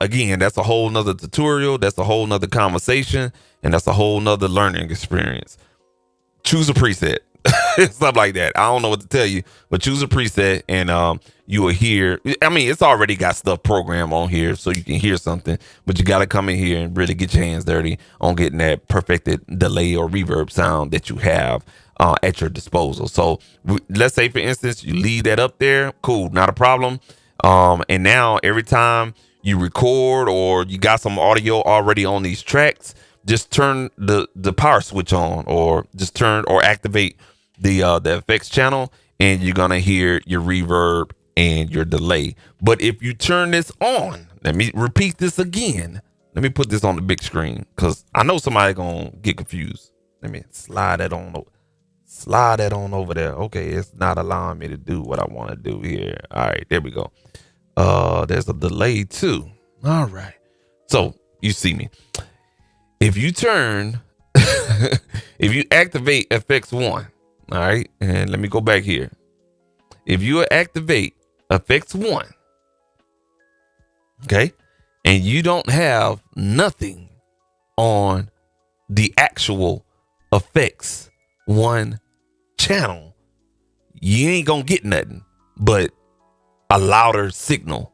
A: again, that's a whole nother tutorial. That's a whole nother conversation. And that's a whole nother learning experience. Choose a preset. Stuff like that. I don't know what to tell you, but choose a preset, and you will hear. I mean, it's already got stuff programmed on here, so you can hear something, but you got to come in here and really get your hands dirty on getting that perfected delay or reverb sound that you have at your disposal. So let's say, for instance, you leave that up there. Cool, not a problem. And now every time you record, or you got some audio already on these tracks, just turn the power switch on, or just turn or activate the effects channel, and you're gonna hear your reverb and your delay. But if you turn this on, let me repeat this again. Let me put this on the big screen, because I know somebody gonna get confused. Let me slide that on over there. Okay, it's not allowing me to do what I want to do here. All right, there we go. There's a delay too. All right, so you see me. If you turn, if you activate effects 1, all right, and let me go back here. If you activate effects 1, okay, and you don't have nothing on the actual effects 1 channel, you ain't gonna get nothing but a louder signal.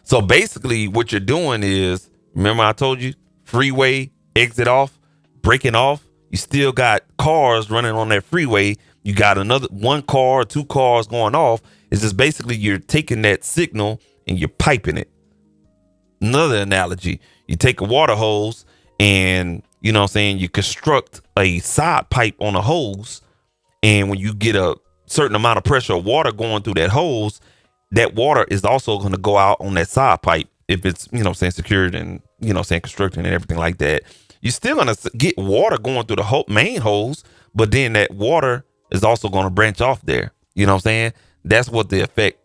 A: So basically what you're doing is, remember I told you, freeway, exit off, breaking off, you still got cars running on that freeway. You got another 1 car or 2 cars going off. It's just basically you're taking that signal and you're piping it. Another analogy, you take a water hose and, you know what I'm saying, you construct a side pipe on a hose. And when you get a certain amount of pressure of water going through that hose, that water is also going to go out on that side pipe. If it's, you know what I'm saying, secured and, you know what I'm saying, constructed and everything like that, you're still going to get water going through the whole main hose, but then that water is also going to branch off there. You know what I'm saying? That's what the effect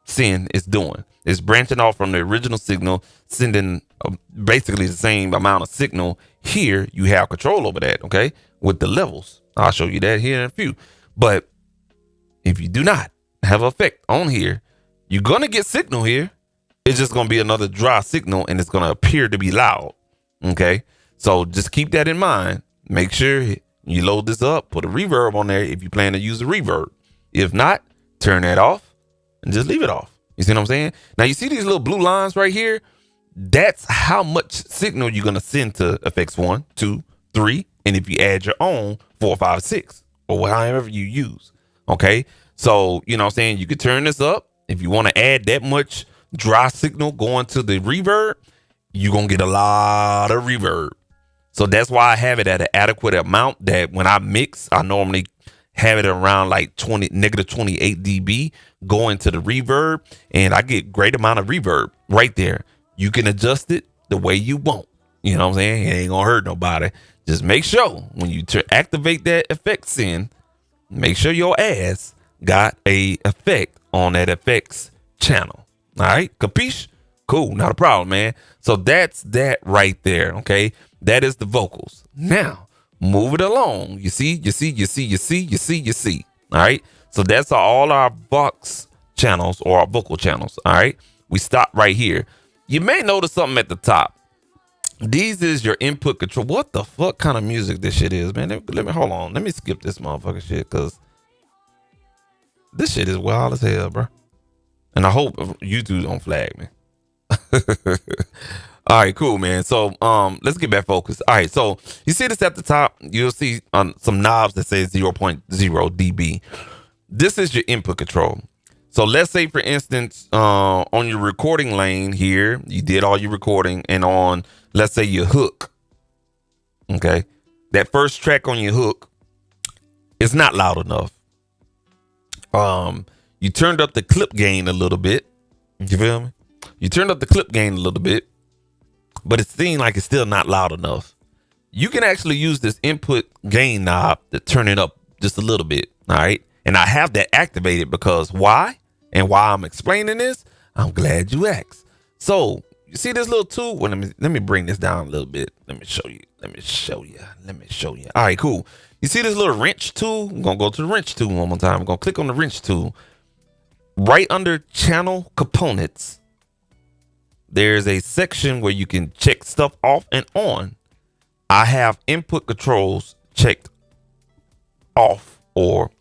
A: send is doing. It's branching off from the original signal, sending basically the same amount of signal. Here, you have control over that, okay, with the levels. I'll show you that here in a few. But if you do not have an effect on here, you're going to get signal here. It's just going to be another dry signal, and it's going to appear to be loud, okay? So just keep that in mind. Make sure you load this up, put a reverb on there if you plan to use a reverb. If not, turn that off and just leave it off. You see what I'm saying? Now, you see these little blue lines right here? That's how much signal you're going to send to effects 1, 2, 3. And if you add your own 4, 5, 6, or however you use. Okay. So, you know what I'm saying? You could turn this up. If you want to add that much dry signal going to the reverb, you're going to get a lot of reverb. So that's why I have it at an adequate amount that when I mix, I normally have it around like negative 28 dB, go into the reverb, and I get great amount of reverb right there. You can adjust it the way you want. You know what I'm saying? It ain't gonna hurt nobody. Just make sure when you activate that effects in, make sure your ass got a effect on that effects channel. All right, capiche? Cool, not a problem, man. So that's that right there. Okay, that is the vocals. Now move it along. You see. All right. So that's all our Vox channels or our vocal channels. All right. We stop right here. You may notice something at the top. These is your input control. What the fuck kind of music this shit is, man? Let me hold on. Let me skip this motherfucking shit because this shit is wild as hell, bro. And I hope YouTube don't flag me. All right, cool, man. So let's get back focused. All right, so you see this at the top. You'll see some knobs that say 0.0 dB. This is your input control. So let's say, for instance, on your recording lane here, you did all your recording, and on, let's say, your hook. Okay, that first track on your hook is not loud enough. You turned up the clip gain a little bit. You feel me? You turned up the clip gain a little bit, but it seemed like it's still not loud enough. You can actually use this input gain knob to turn it up just a little bit. All right. And I have that activated because why? And why I'm explaining this, I'm glad you asked. So you see this little tool? Well, let me bring this down a little bit. Let me show you. All right, cool. You see this little wrench tool? I'm going to go to the wrench tool one more time. I'm going to click on the wrench tool. Right under channel components, there's a section where you can check stuff off and on. I have input controls checked off, or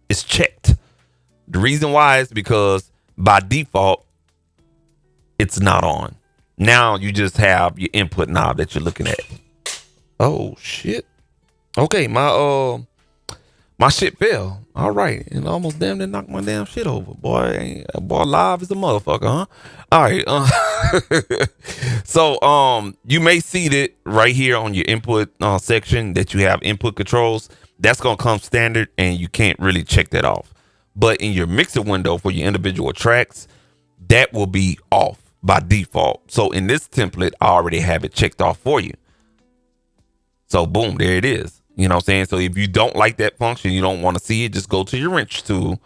A: it's checked. The reason why is because by default, it's not on. Now you just have your input knob that you're looking at. Oh shit. Okay, my shit fell. All right, and almost damn near knocked my damn shit over. Boy, live is a motherfucker, huh? All right. So you may see that right here on your input section that you have input controls. That's gonna come standard, and you can't really check that off. But in your mixer window for your individual tracks, that will be off by default. So in this template, I already have it checked off for you. So boom, there it is. You know what I'm saying? So if you don't like that function, you don't want to see it, just go to your wrench tool,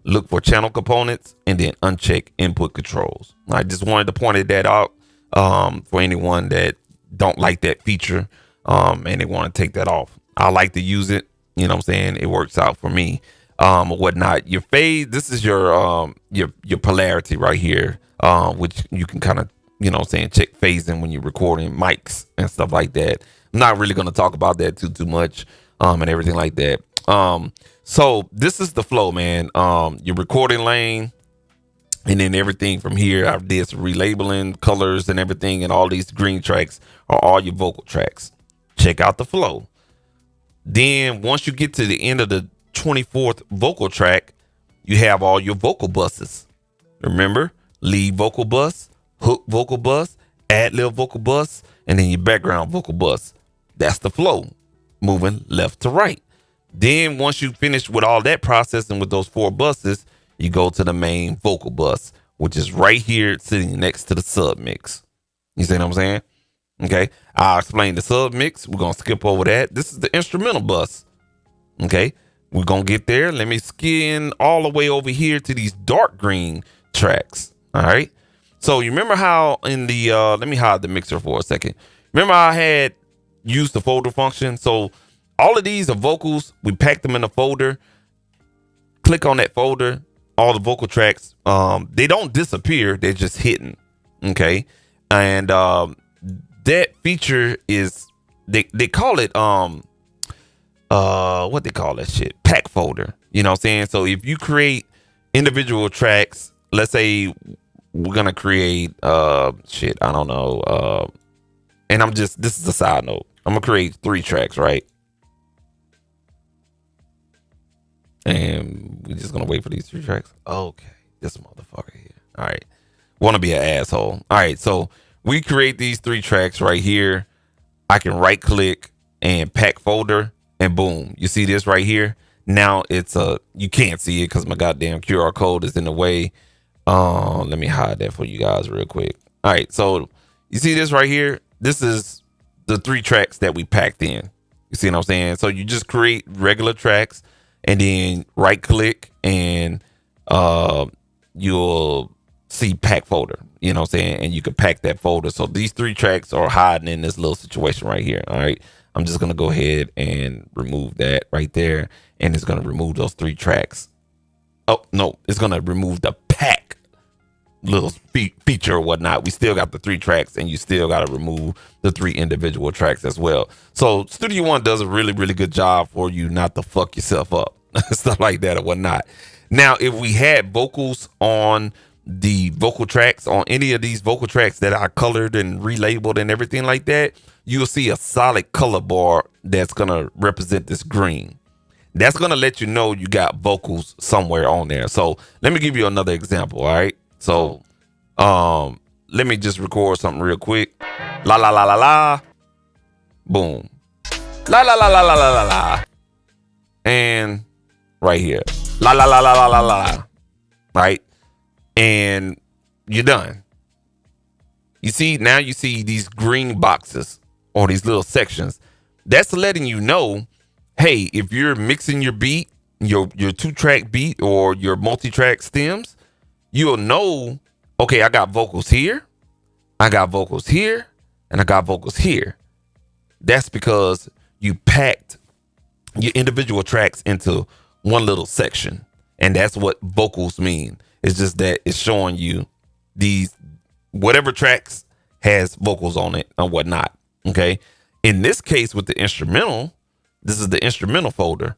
A: look for channel components, and then uncheck input controls. I just wanted to point that out for anyone that don't like that feature and they want to take that off. I like to use it. You know what I'm saying? It works out for me or whatnot. Your fade, this is your polarity right here, which you can kind of, you know what I'm saying, check phasing when you're recording mics and stuff like that. I'm not really going to talk about that too much and everything like that. So this is the flow, man. Your recording lane, and then everything from here. I did some relabeling, colors and everything, and all these green tracks are all your vocal tracks. Check out the flow. Then once you get to the end of the 24th vocal track, you have all your vocal buses. Remember, lead vocal bus, hook vocal bus, ad-lib vocal bus, and then your background vocal bus. That's the flow, moving left to right. Then once you finish with all that processing with those 4 buses, you go to the main vocal bus, which is right here sitting next to the sub mix. You see what I'm saying? Okay, I'll explain the sub mix. We're going to skip over that. This is the instrumental bus. Okay, we're going to get there. Let me skin all the way over here to these dark green tracks. All right. So you remember how in the, let me hide the mixer for a second. Remember I had used the folder function. So all of these are vocals. We packed them in a folder. Click on that folder. All the vocal tracks, they don't disappear. They're just hidden. Okay. And that feature is, they call it, what they call that shit? Pack folder. You know what I'm saying? So if you create individual tracks, let's say we're going to create, shit, I don't know. And this is a side note. I'm going to create 3 tracks, right? And we're just going to wait for these 3 tracks. Okay. This motherfucker here. All right. Want to be an asshole. All right. So we create these 3 tracks right here. I can right click and pack folder and boom. You see this right here? Now you can't see it because my goddamn QR code is in the way. Let me hide that for you guys real quick. All right, so you see this right here? This is the 3 tracks that we packed in. You see what I'm saying? So you just create regular tracks and then right click and you'll see pack folder. You know what I'm saying? And you can pack that folder. So these 3 tracks are hiding in this little situation right here. All right. I'm just going to go ahead and remove that right there. And it's going to remove those 3 tracks. Oh, no, it's going to remove the pack little feature or whatnot. We still got the 3 tracks and you still got to remove the 3 individual tracks as well. So Studio One does a really, really good job for you not to fuck yourself up, stuff like that or whatnot. Now, if we had vocals on the vocal tracks, on any of these vocal tracks that I colored and relabeled and everything like that, you'll see a solid color bar that's going to represent this green. That's going to let you know you got vocals somewhere on there. So let me give you another example. All right. So let me just record something real quick. La la la la la. Boom. La la la la la la la la. And right here. La la la la la la la. Right. And you're done. You see, now you see these green boxes or these little sections. That's letting you know, hey, if you're mixing your beat, your 2-track beat or your multi-track stems, you'll know, okay, I got vocals here, I got vocals here, and I got vocals here. That's because you packed your individual tracks into one little section. And that's what vocals mean. It's just that it's showing you these, whatever tracks has vocals on it and whatnot. Okay. In this case with the instrumental, this is the instrumental folder.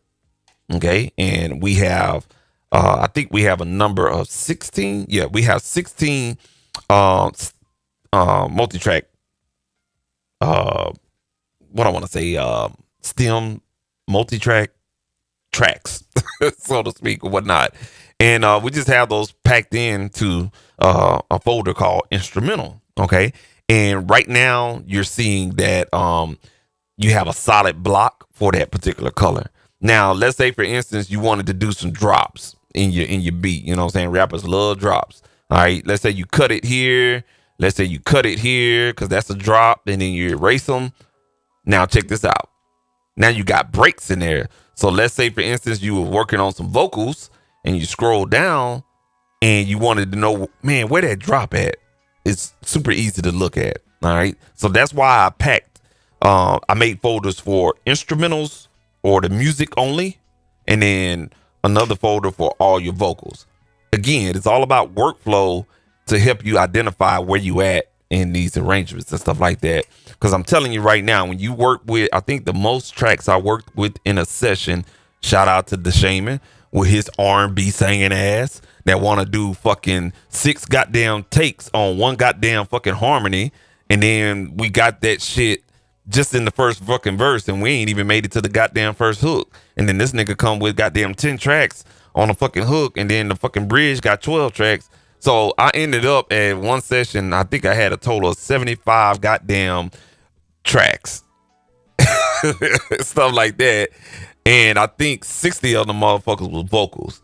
A: Okay. And we have, I think we have a number of 16. Yeah, we have 16 multi-track, what I want to say, stem multi-track tracks, so to speak, or whatnot. And we just have those packed into a folder called instrumental. Okay. And right now you're seeing that you have a solid block for that particular color. Now, let's say, for instance, you wanted to do some drops in your beat. You know what I'm saying? Rappers love drops. All right. Let's say you cut it here. Let's say you cut it here because that's a drop. And then you erase them. Now, check this out. Now you got breaks in there. So let's say, for instance, you were working on some vocals and you scroll down and you wanted to know, man, where that drop at? It's super easy to look at. All right. So that's why I packed. I made folders for instrumentals or the music only, and then another folder for all your vocals. Again, it's all about workflow to help you identify where you at in these arrangements and stuff like that. Because I'm telling you right now, when you work with, I think the most tracks I worked with in a session, shout out to the Shaman with his R&B singing ass that want to do fucking 6 goddamn takes on one goddamn fucking harmony. And then we got that shit just in the first fucking verse and we ain't even made it to the goddamn first hook. And then this nigga come with goddamn 10 tracks on a fucking hook, and then the fucking bridge got 12 tracks. So I ended up at one session, I think I had a total of 75 goddamn tracks. Stuff like that. And I think 60 of the motherfuckers was vocals.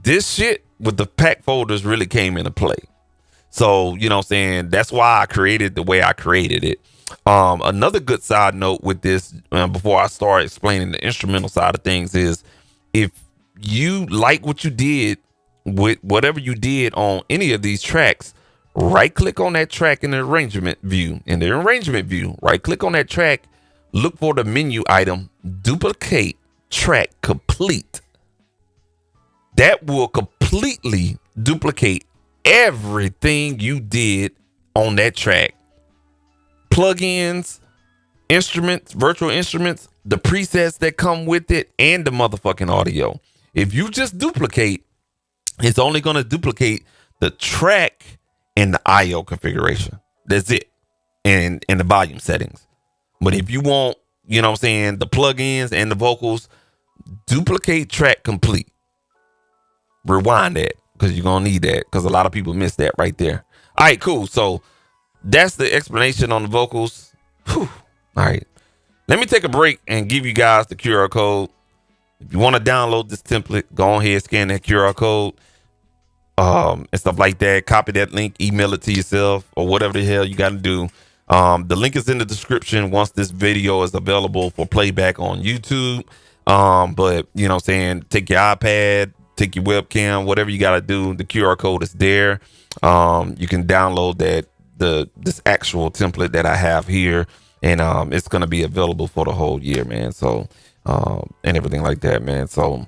A: This shit with the pack folders really came into play. So, you know what I'm saying? That's why I created the way I created it. Another good side note with this, before I start explaining the instrumental side of things, is if you like what you did with whatever you did on any of these tracks, right click on that track in the arrangement view. In the arrangement view, right click on that track, look for the menu item, duplicate track complete. That will completely duplicate everything you did on that track. Plugins, instruments, virtual instruments, the presets that come with it, and the motherfucking audio. If you just duplicate, it's only going to duplicate the track and the IO configuration. That's it. And the volume settings. But if you want, you know what I'm saying, the plugins and the vocals, duplicate track complete. Rewind that because you're going to need that because a lot of people miss that right there. All right, cool. So that's the explanation on the vocals. Whew. All right. Let me take a break and give you guys the QR code. If you want to download this template, go ahead, scan that QR code, and stuff like that. Copy that link, email it to yourself, or whatever the hell you got to do. The link is in the description once this video is available for playback on YouTube. But you know what I'm saying, take your iPad, take your webcam, whatever you got to do. The QR code is there. You can download this actual template that I have here, and it's going to be available for the whole year, man. So, and everything like that, man. So,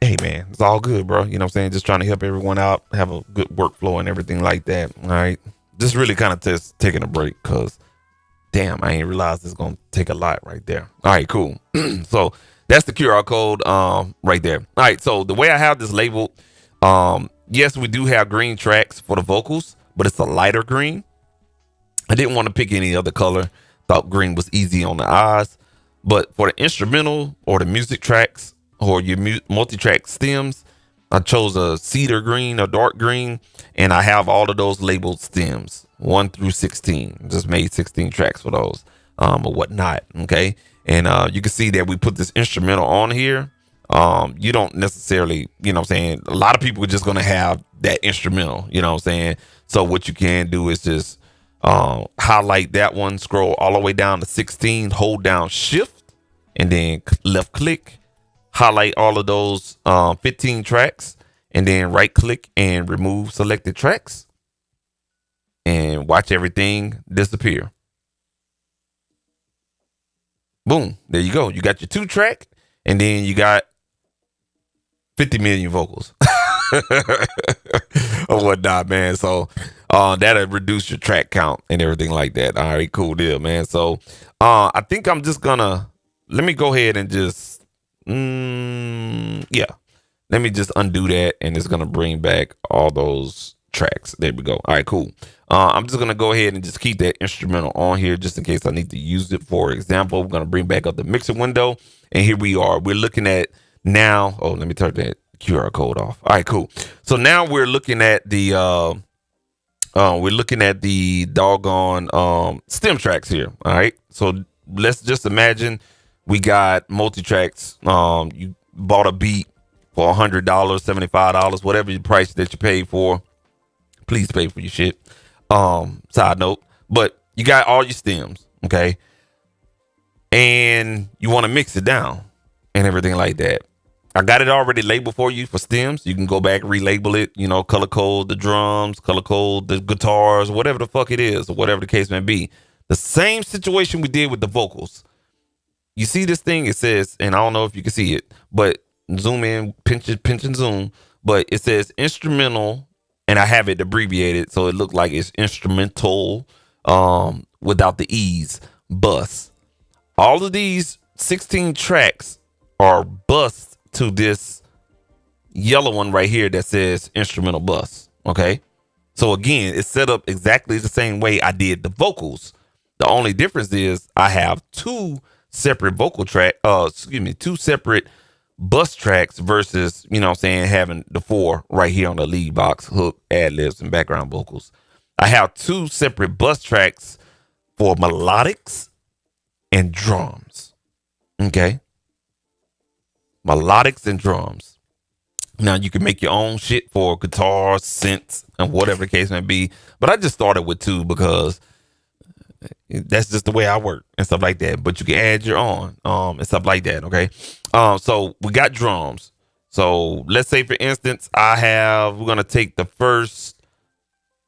A: hey, man, it's all good, bro. You know what I'm saying? Just trying to help everyone out, have a good workflow and everything like that. All right. Just really kind of just taking a break because, damn, I ain't realized it's going to take a lot right there. All right, cool. So that's the QR code right there. All right. So the way I have this labeled, yes, we do have green tracks for the vocals, but it's a lighter green. I didn't want to pick any other color. Thought green was easy on the eyes. But for the instrumental or the music tracks or your multi-track stems, I chose a cedar green or dark green, and I have all of those labeled stems 1 through 16. Just made 16 tracks for those or whatnot. Okay. And you can see that we put this instrumental on here. You don't necessarily, you know what I'm saying? A lot of people are just going to have that instrumental, you know what I'm saying? So what you can do is just highlight that one, scroll all the way down to 16, hold down shift, and then left click, highlight all of those 15 tracks, and then right click and remove selected tracks, and watch everything disappear. Boom, there you go. You got your 2-track, and then you got 50 million vocals or whatnot, man. So that'll reduce your track count and everything like that. All right, cool deal, man. So I think I'm just gonna, let me go ahead and just yeah, let me just undo that, and it's gonna bring back all those tracks. There we go. All right, cool. I'm just gonna go ahead and just keep that instrumental on here just in case I need to use it. For example, we're gonna bring back up the mixer window, and here we are. We're looking at now. Oh, let me turn that QR code off. All right, cool. So now we're looking at the doggone stem tracks here. All right. So let's just imagine we got multi-tracks. You bought a beat for $100, $75, whatever the price that you paid for. Please pay for your shit. Side note, but you got all your stems, okay? And you want to mix it down and everything like that. I got it already labeled for you for stems. You can go back, relabel it, you know, color code the drums, color code the guitars, whatever the fuck it is, or whatever the case may be. The same situation we did with the vocals. You see this thing, it says, and I don't know if you can see it, but zoom in, pinch and zoom, but it says instrumental, and I have it abbreviated so it looked like it's instrumental without the E's, bus. All of these 16 tracks are bus to this yellow one right here that says instrumental bus. Okay. So again, it's set up exactly the same way I did the vocals. The only difference is I have two separate two separate bus tracks versus, you know what I'm saying, having the 4 right here on the lead box, hook, ad-libs, and background vocals. I have 2 separate bus tracks for melodics and drums. Okay. Melodics and drums. Now you can make your own shit for guitars, synths, and whatever the case may be. But I just started with 2 because that's just the way I work and stuff like that. But you can add your own and stuff like that. Okay. So we got drums. So let's say, for instance, we're gonna take the first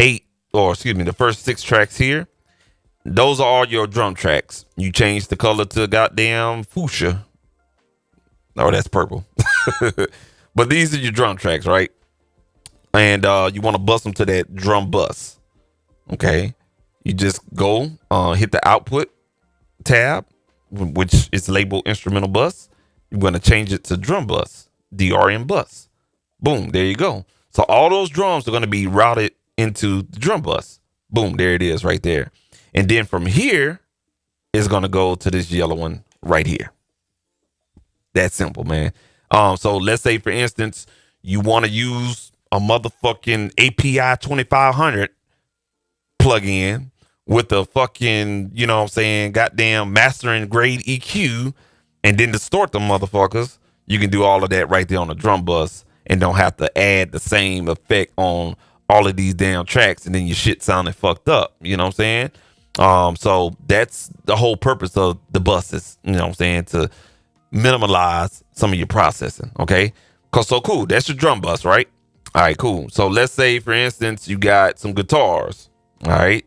A: the first 6 tracks here. Those are all your drum tracks. You change the color to goddamn fuchsia. Oh, that's purple. But these are your drum tracks, right? And you want to bust them to that drum bus. Okay. You just go hit the output tab, which is labeled instrumental bus. You're going to change it to drum bus, DRM bus. Boom, there you go. So all those drums are going to be routed into the drum bus. Boom, there it is right there. And then from here, it's going to go to this yellow one right here. That simple, man. So let's say, for instance, you want to use a motherfucking API 2500 plugin with a fucking, you know what I'm saying, goddamn mastering grade EQ and then distort them motherfuckers, you can do all of that right there on the drum bus and don't have to add the same effect on all of these damn tracks and then your shit sounding fucked up. You know what I'm saying? So that's the whole purpose of the buses, you know what I'm saying, to minimize some of your processing. Okay. So cool. That's your drum bus, right? All right, cool. So let's say, for instance, you got some guitars. All right.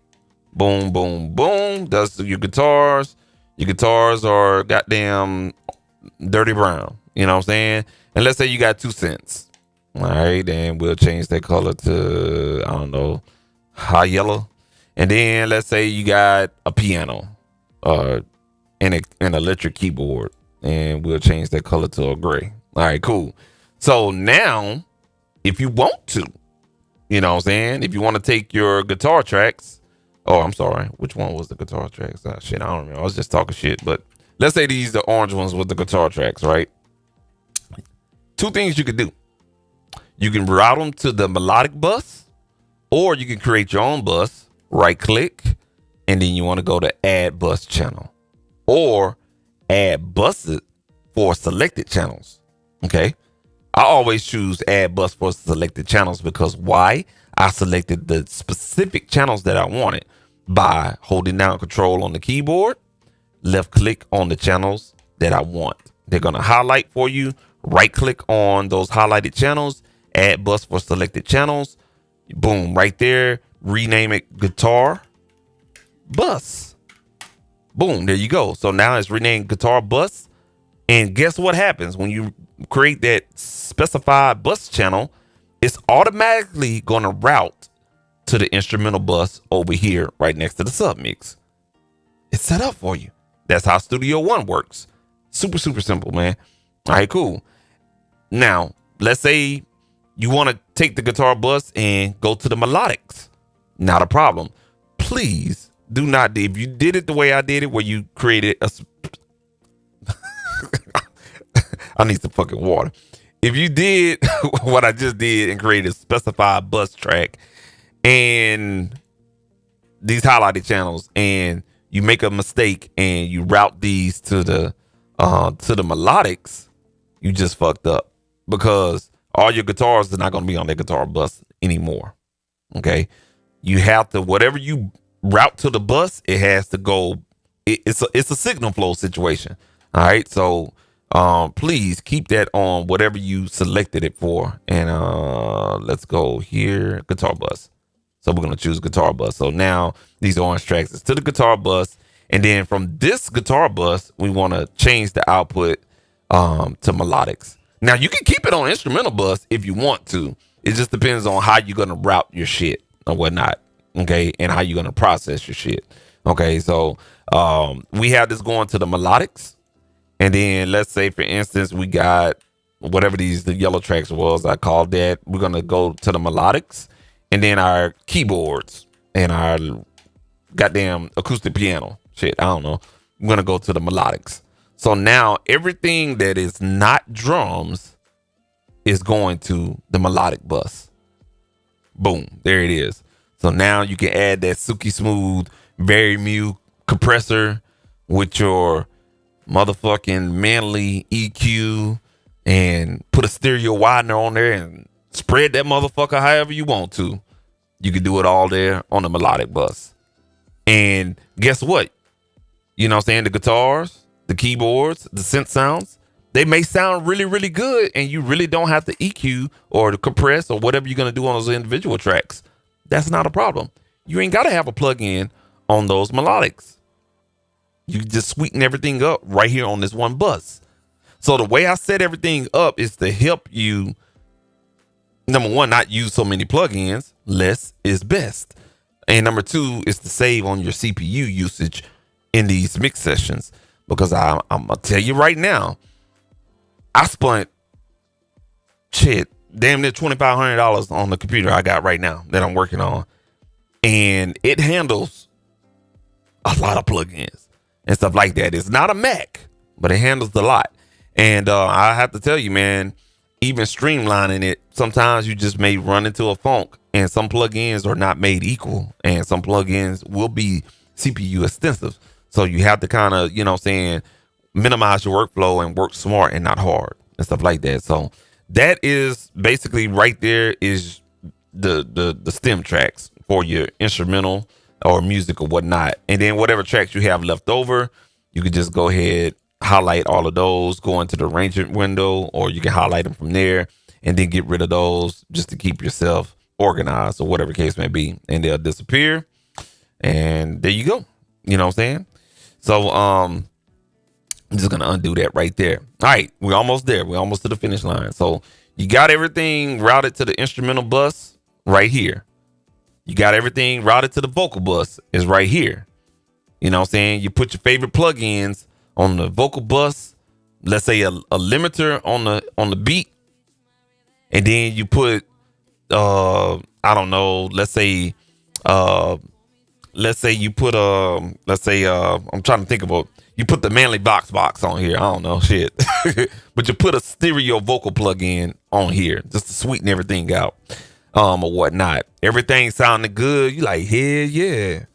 A: Boom, boom, boom. That's your guitars. Your guitars are goddamn dirty brown. You know what I'm saying? And let's say you got 2 cents. All right. Then we'll change that color to, I don't know, high yellow. And then let's say you got a piano and an electric keyboard. And we'll change that color to a gray. All right, cool. So now, if you want to, you know what I'm saying? If you want to take your guitar tracks. Oh, I'm sorry. Which one was the guitar tracks? Oh, shit, I don't remember. I was just talking shit. But let's say these are the orange ones with the guitar tracks, right? 2 things you could do. You can route them to the melodic bus, or you can create your own bus, right click, and then you want to go to add bus channel, or add buses for selected channels. Okay. I always choose add bus for selected channels because why? I selected the specific channels that I wanted by holding down control on the keyboard, left click on the channels that I want. They're going to highlight for you, right click on those highlighted channels, add bus for selected channels. Boom, right there. Rename it guitar bus. Boom, there you go. So now it's renamed guitar bus. And guess what happens when you create that specified bus channel? It's automatically going to route to the instrumental bus over here right next to the submix. It's set up for you. That's how Studio One works. Super, super simple, man. All right, cool. Now, let's say you want to take the guitar bus and go to the melodics. Not a problem. Please do not. If you did it the way I did it, where you created a I need some fucking water. If you did what I just did and created a specified bus track and these highlighted channels, and you make a mistake and you route these to the melodics, you just fucked up, because all your guitars are not going to be on that guitar bus anymore. Okay, you have to, whatever you route to the bus, it has to go. It's a signal flow situation. All right, so please keep that on whatever you selected it for. And let's go here, guitar bus. So we're gonna choose guitar bus. So now these orange tracks is to the guitar bus, and then from this guitar bus, we want to change the output to melodics. Now you can keep it on instrumental bus if you want to. It just depends on how you're gonna route your shit or whatnot. Okay, and how you're gonna process your shit. Okay, so we have this going to the melodics. And then let's say, for instance, we got whatever the yellow tracks was, I called that. We're going to go to the melodics, and then our keyboards and our goddamn acoustic piano. Shit, I don't know. I'm going to go to the melodics. So now everything that is not drums is going to the melodic bus. Boom, there it is. So now you can add that silky smooth, very mute compressor with your motherfucking manly EQ and put a stereo widener on there and spread that motherfucker however you want to. You can do it all there on the melodic bus. And guess what? You know what I'm saying? The guitars, the keyboards, the synth sounds, they may sound really, really good, and you really don't have to EQ or to compress or whatever you're going to do on those individual tracks. That's not a problem. You ain't got to have a plug-in on those melodics. You just sweeten everything up right here on this one bus. So the way I set everything up is to help you, number one, not use so many plugins. Less is best. And number two is to save on your CPU usage in these mix sessions. Because I'm going to tell you right now, I spent damn near $2,500 on the computer I got right now that I'm working on. And it handles a lot of plugins and stuff like that. It's not a Mac, but it handles a lot. And I have to tell you, man, even streamlining it, sometimes you just may run into a funk, and some plugins are not made equal, and some plugins will be CPU extensive. So you have to kind of, you know what I'm saying, minimize your workflow and work smart and not hard and stuff like that. So that is basically right there is the stem tracks for your instrumental or music or whatnot. And then whatever tracks you have left over, you can just go ahead, highlight all of those, go into the arrangement window, or you can highlight them from there and then get rid of those just to keep yourself organized or whatever case may be. And they'll disappear. And there you go. You know what I'm saying? So I'm just going to undo that right there. All right. We're almost there. We're almost to the finish line. So you got everything routed to the instrumental bus right here. You got everything routed to the vocal bus is right here. You know what I'm saying? You put your favorite plugins on the vocal bus. Let's say a limiter on the beat. And then you put, I don't know, let's say you put, I'm trying to think about, you put the Manly box on here. I don't know, shit. But you put a stereo vocal plug-in on here just to sweeten everything out, or whatnot. Everything sounding good. You like, hell yeah,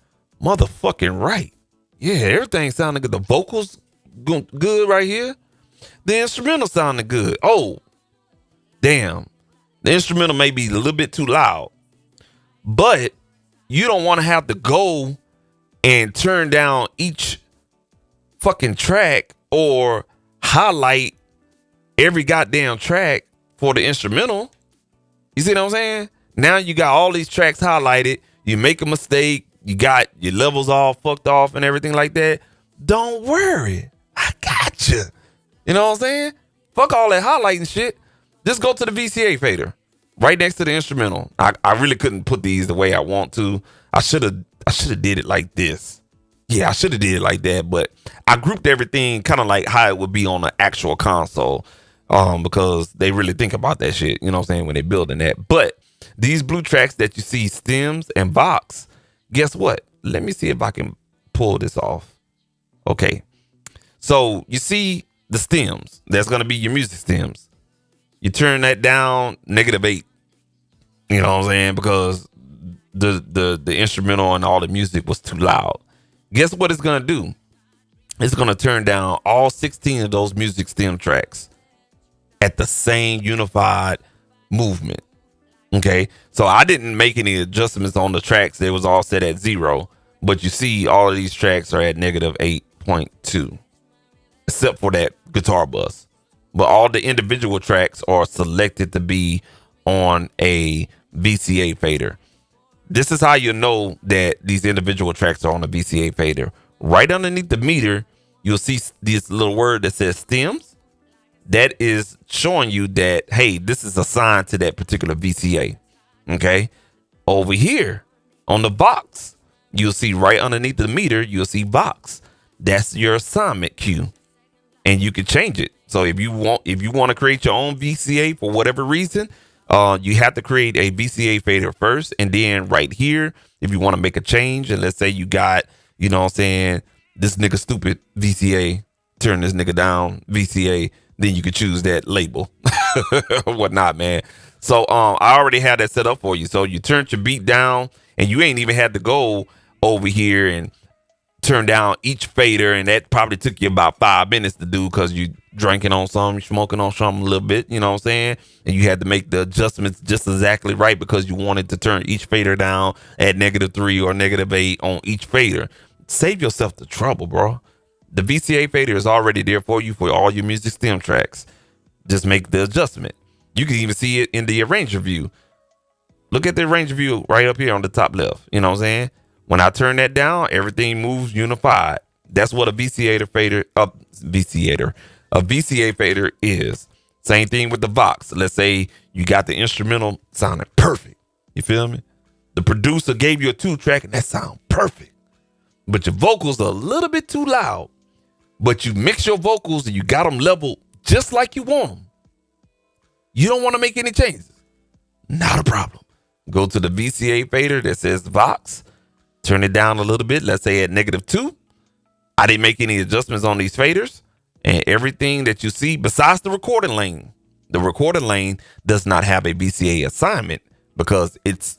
A: motherfucking right. Yeah, everything sounding good. The vocals good right here. The instrumental sounding good. Oh, damn. The instrumental may be a little bit too loud, but you don't want to have to go and turn down each fucking track or highlight every goddamn track for the instrumental. You see what I'm saying? Now you got all these tracks highlighted. You make a mistake. You got your levels all fucked off and everything like that. Don't worry. I got you. You know what I'm saying? Fuck all that highlighting shit. Just go to the VCA fader right next to the instrumental. I really couldn't put these the way I want to. I should have did it like this. Yeah, I should have did it like that, but I grouped everything kind of like how it would be on an actual console, because they really think about that shit, you know what I'm saying, when they're building that. But these blue tracks that you see, stems and Vox, guess what? Let me see if I can pull this off. Okay, so you see the stems. That's going to be your music stems. You turn that down -8. You know what I'm saying? Because the instrumental and all the music was too loud. Guess what it's going to do? It's going to turn down all 16 of those music stem tracks at the same unified movement. Okay. So I didn't make any adjustments on the tracks. They was all set at 0. But you see all of these tracks are at -8.2. Except for that guitar bus. But all the individual tracks are selected to be on a VCA fader. This is how you know that these individual tracks are on a VCA fader. Right underneath the meter, you'll see this little word that says stems. That is showing you that, hey, this is assigned to that particular VCA. Okay. Over here on the box, you'll see right underneath the meter, you'll see Vox. That's your assignment queue. And you can change it. So if you want to create your own VCA for whatever reason, you have to create a VCA fader first. And then right here, if you want to make a change, and let's say you got, you know what I'm saying, this nigga stupid VCA, turn this nigga down VCA, then you could choose that label or whatnot, man. So I already had that set up for you. So you turned your beat down and you ain't even had to go over here and turn down each fader, and that probably took you about 5 minutes to do because you drinking on something, smoking on something a little bit, you know what I'm saying? And you had to make the adjustments just exactly right because you wanted to turn each fader down at -3 or -8 on each fader. Save yourself the trouble, bro. The VCA fader is already there for you for all your music stem tracks. Just make the adjustment. You can even see it in the arranger view. Look at the arranger view right up here on the top left. You know what I'm saying? When I turn that down, everything moves unified. That's what a VCA fader is. Same thing with the Vox. Let's say you got the instrumental sounding perfect. You feel me? The producer gave you a 2-track and that sound perfect. But your vocals are a little bit too loud. But you mix your vocals and you got them leveled just like you want them. You don't want to make any changes. Not a problem. Go to the VCA fader that says Vox. Turn it down a little bit. Let's say at -2. I didn't make any adjustments on these faders. And everything that you see besides the recording lane does not have a VCA assignment because its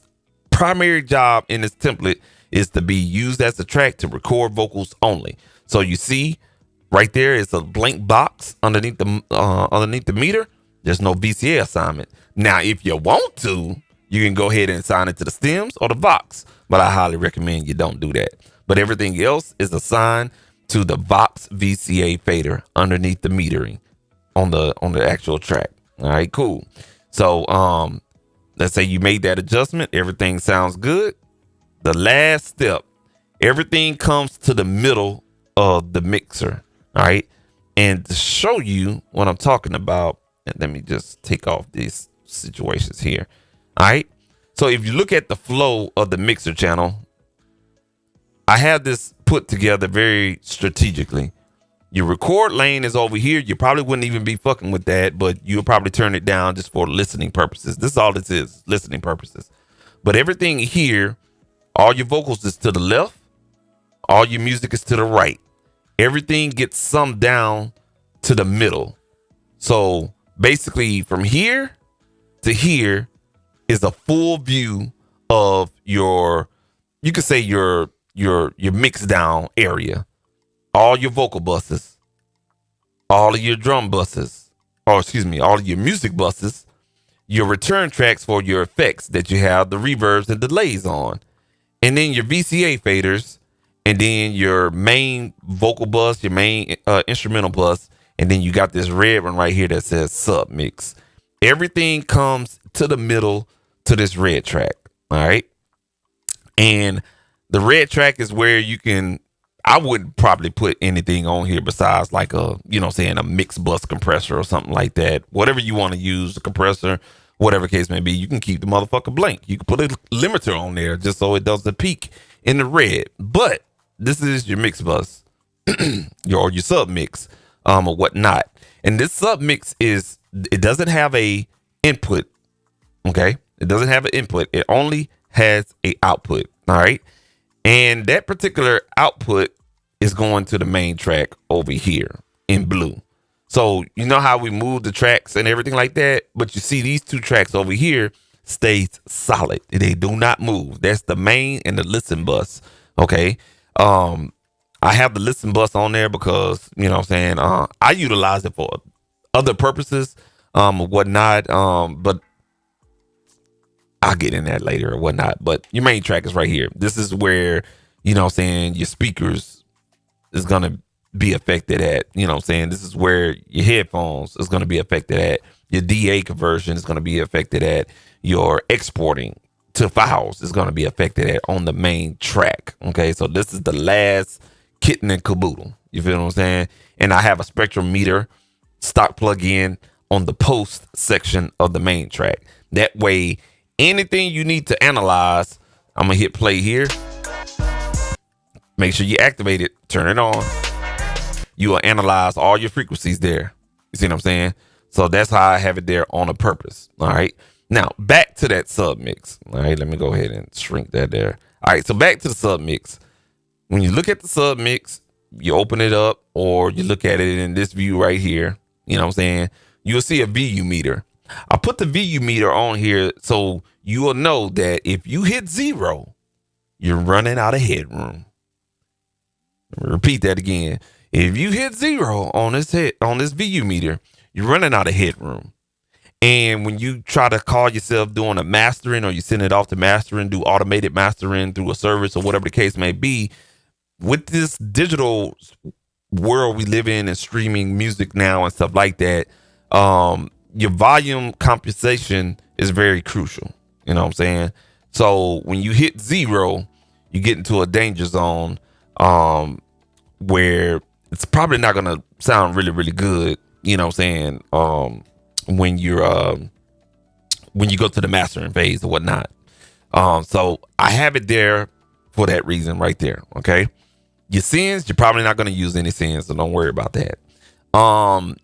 A: primary job in this template is to be used as a track to record vocals only. So you see Right there is a blank box underneath the meter. There's no VCA assignment. Now, if you want to, you can go ahead and assign it to the stems or the Vox, but I highly recommend you don't do that. But everything else is assigned to the Vox VCA fader underneath the metering on the actual track. All right, cool. So let's say you made that adjustment. Everything sounds good. The last step, everything comes to the middle of the mixer. All right. And to show you what I'm talking about, let me just take off these situations here. All right. So if you look at the flow of the mixer channel, I have this put together very strategically. Your record lane is over here. You probably wouldn't even be fucking with that, but you'll probably turn it down just for listening purposes. This is all this is, listening purposes. But everything here, all your vocals is to the left. All your music is to the right. Everything gets summed down to the middle. So basically from here to here is a full view of your, you could say your mix down area. All your vocal buses, all of your drum buses, or excuse me, all of your music buses, your return tracks for your effects that you have the reverbs and delays on, and then your VCA faders, and then your main vocal bus, your main instrumental bus, and then you got this red one right here that says sub mix. Everything comes to the middle to this red track. All right. And the red track is where you can, I wouldn't probably put anything on here besides like a, a mix bus compressor or something like that. Whatever you want to use, the compressor, whatever case may be, you can keep the motherfucker blank. You can put a limiter on there just so it doesn't peak in the red. But this is your mix bus, your sub mix, or whatnot. And this sub mix it doesn't have a input. Okay. It doesn't have an input. It only has a output. All right. And that particular output is going to the main track over here in blue. So you know how we move the tracks and everything like that, but you see these two tracks over here stays solid. They do not move. That's the main and the listen bus. Okay. I have the listen bus on there because, I utilize it for other purposes, whatnot. But I'll get in that later or whatnot. But your main track is right here. This is where, your speakers is going to be affected at, this is where your headphones is going to be affected at. Your DA conversion is going to be affected at. Your exporting to files is going to be affected at on the main track. Okay, so this is the last kitten and caboodle. You feel what I'm saying? And I have a spectrometer stock plug-in on the post section of the main track. That way, anything you need to analyze, I'm going to hit play here. Make sure you activate it. Turn it on. You will analyze all your frequencies there. You see what I'm saying? So that's how I have it there on a purpose. All right. Now, back to that sub mix. All right, let me go ahead and shrink that there. All right, so back to the sub mix. When you look at the sub mix, you open it up or you look at it in this view right here. You know what I'm saying? You'll see a VU meter. I put the VU meter on here so you will know that if you hit 0, you're running out of headroom. Repeat that again. If you hit 0 on this VU meter, you're running out of headroom. And when you try to call yourself doing a mastering or you send it off to mastering, do automated mastering through a service or whatever the case may be, with this digital world we live in and streaming music now and stuff like that, your volume compensation is very crucial. You know what I'm saying? So when you hit 0, you get into a danger zone where it's probably not going to sound really, really good. You know what I'm saying? When you go to the mastering phase or whatnot. So I have it there for that reason right there. Okay. Your sends, you're probably not going to use any sends, so don't worry about that.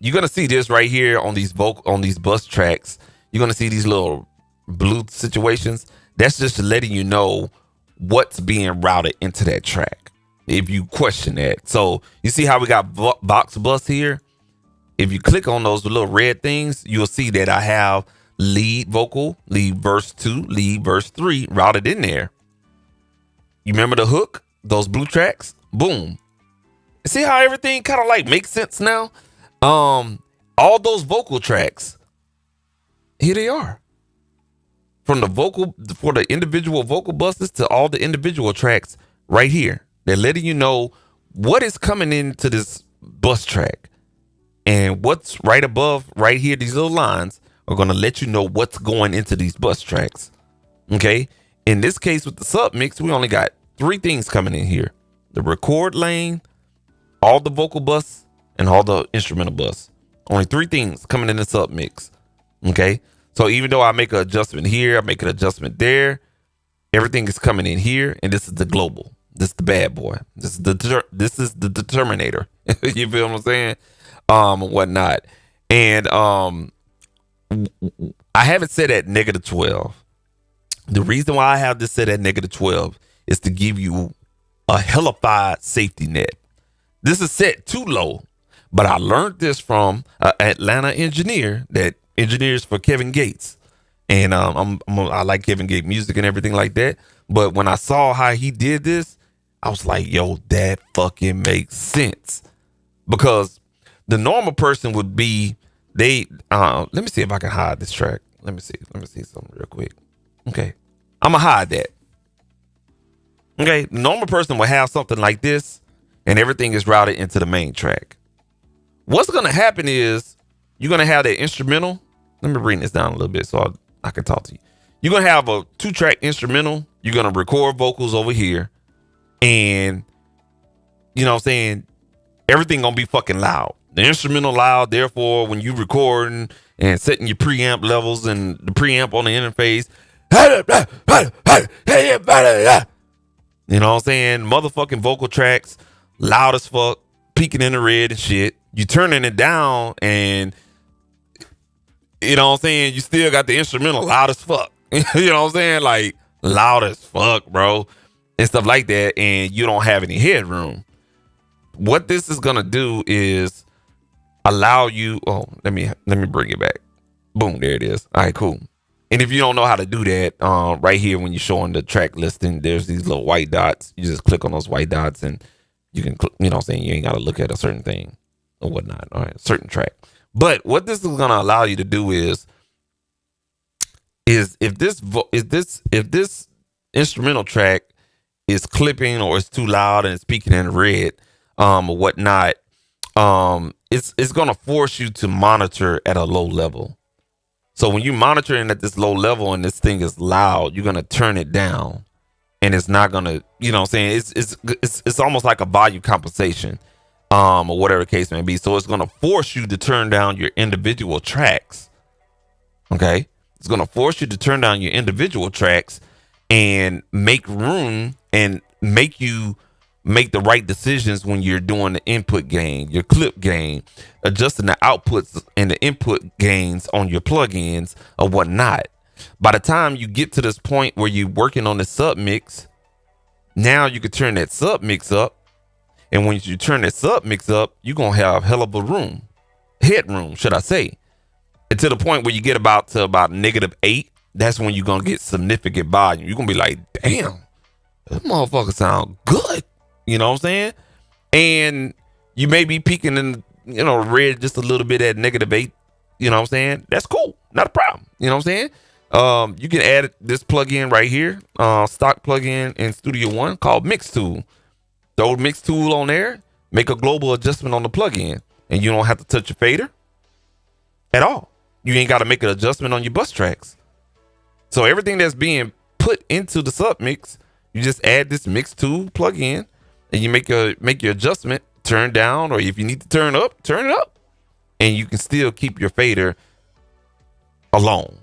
A: You're going to see this right here on these bus tracks. You're going to see these little blue situations. That's just letting you know what's being routed into that track. If you question that. So you see how we got Vox bus here? If you click on those little red things, you'll see that I have lead vocal, lead verse 2, lead verse 3 routed in there. You remember the hook? Those blue tracks? Boom. See how everything kind of like makes sense now? All those vocal tracks, here they are. From the vocal, for the individual vocal buses to all the individual tracks right here. They're letting you know what is coming into this bus track. And what's right above, right here, these little lines are going to let you know what's going into these bus tracks. Okay? In this case with the sub mix, we only got 3 things coming in here. The record lane, all the vocal bus, and all the instrumental bus. Only 3 things coming in the sub mix. Okay? So even though I make an adjustment here, I make an adjustment there, everything is coming in here, and this is the global. This is the bad boy. This is the determinator. You feel what I'm saying? Whatnot. And I have it set at -12. The reason why I have this set at -12 is to give you a hellified safety net. This is set too low, but I learned this from an Atlanta engineer that engineers for Kevin Gates. And I like Kevin Gates music and everything like that. But when I saw how he did this, I was like, yo, that fucking makes sense. Because the normal person would be, let me see if I can hide this track. Let me see something real quick. Okay. I'm going to hide that. Okay. The normal person will have something like this and everything is routed into the main track. What's going to happen is you're going to have that instrumental. Let me bring this down a little bit so I can talk to you. You're going to have a 2-track instrumental. You're going to record vocals over here. And, you know what I'm saying? Everything going to be fucking loud. The instrumental loud. Therefore, when you recording and setting your preamp levels and the preamp on the interface, you know what I'm saying? Motherfucking vocal tracks, loud as fuck, peaking in the red and shit. You turning it down and, you know what I'm saying? You still got the instrumental loud as fuck. You know what I'm saying? Like, loud as fuck, bro. And stuff like that. And you don't have any headroom. What this is going to do is allow you. Oh, let me bring it back. Boom. There it is. All right, cool. And if you don't know how to do that, right here, when you're showing the track listing, there's these little white dots. You just click on those white dots and you can, you know what I'm saying? You ain't got to look at a certain thing or whatnot. All right. Certain track. But what this is going to allow you to do is if this instrumental track is clipping or it's too loud and it's peaking in red, or whatnot, it's going to force you to monitor at a low level. So when you're monitoring at this low level and this thing is loud, you're going to turn it down and it's not going to, you know what I'm saying? It's almost like a volume compensation, or whatever the case may be. So it's going to force you to turn down your individual tracks. Okay. It's going to force you to turn down your individual tracks and make room and make you make the right decisions when you're doing the input gain, your clip gain, adjusting the outputs and the input gains on your plugins or whatnot. By the time you get to this point where you're working on the sub mix, now you can turn that sub mix up. And when you turn that sub mix up, you're going to have hell of a room, headroom, should I say. And to the point where you get about -8, that's when you're going to get significant volume. You're going to be like, damn, this motherfucker sound good. You know what I'm saying? And you may be peaking in, red just a little bit at -8. You know what I'm saying? That's cool. Not a problem. You know what I'm saying? You can add this plugin right here, stock plugin in Studio One called Mix Tool. Throw the Mix Tool on there, make a global adjustment on the plugin, and you don't have to touch your fader at all. You ain't got to make an adjustment on your bus tracks. So everything that's being put into the sub mix, you just add this Mix Tool plugin. And you make your adjustment, turn down, or if you need to turn up, turn it up. And you can still keep your fader alone.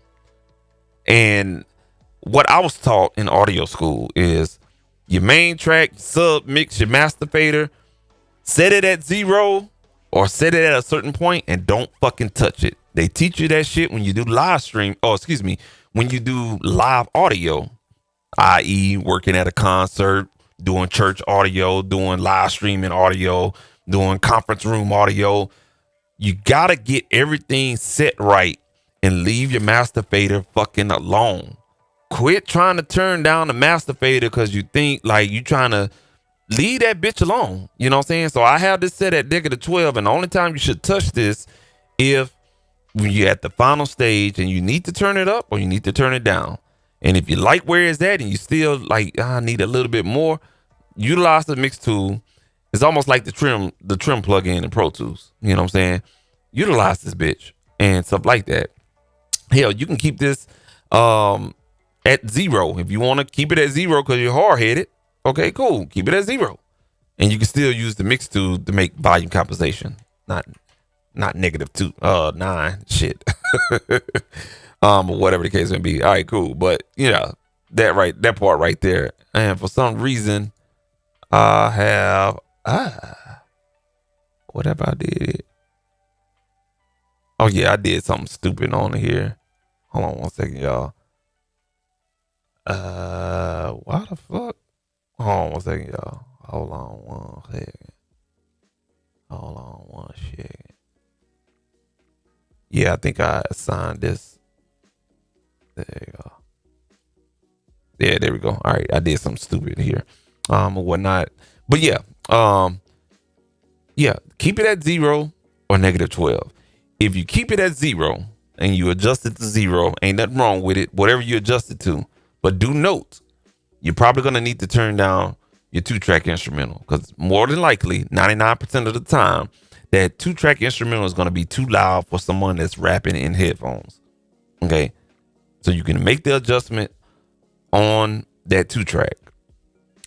A: And what I was taught in audio school is your main track, sub mix, your master fader, set it at 0 or set it at a certain point and don't fucking touch it. They teach you that shit when you do live stream. Oh, excuse me. When you do live audio, i.e. working at a concert, doing church audio, doing live streaming audio, doing conference room audio. You got to get everything set right and leave your master fader fucking alone. Quit trying to turn down the master fader because you think like you trying to leave that bitch alone. You know what I'm saying? So I have this set at -12, and the only time you should touch this if when you're at the final stage and you need to turn it up or you need to turn it down. And if you like where it's at and you still like, I need a little bit more, utilize the mix tool. It's almost like the trim plugin in Pro Tools. You know what I'm saying? Utilize this bitch and stuff like that. Hell, you can keep this at 0 if you want to keep it at 0 because you're hard headed. Okay, cool. Keep it at 0, and you can still use the mix tool to make volume compensation. Not -9 shit. Or whatever the case may be. All right, cool. But that part right there. And for some reason, I have whatever I did. Oh yeah, I did something stupid on here. Hold on 1 second, y'all. Why the fuck? Hold on 1 second, y'all. Hold on 1 second. Hold on 1 second. Yeah, I think I assigned this. There you go. Yeah, there we go. All right, I did something stupid here, or whatnot. But yeah, keep it at 0 or -12. If you keep it at 0 and you adjust it to 0, ain't nothing wrong with it. Whatever you adjust it to, but do note, you're probably gonna need to turn down your 2-track instrumental because more than likely, 99% of the time, that 2-track instrumental is gonna be too loud for someone that's rapping in headphones. Okay, so you can make the adjustment on that 2-track,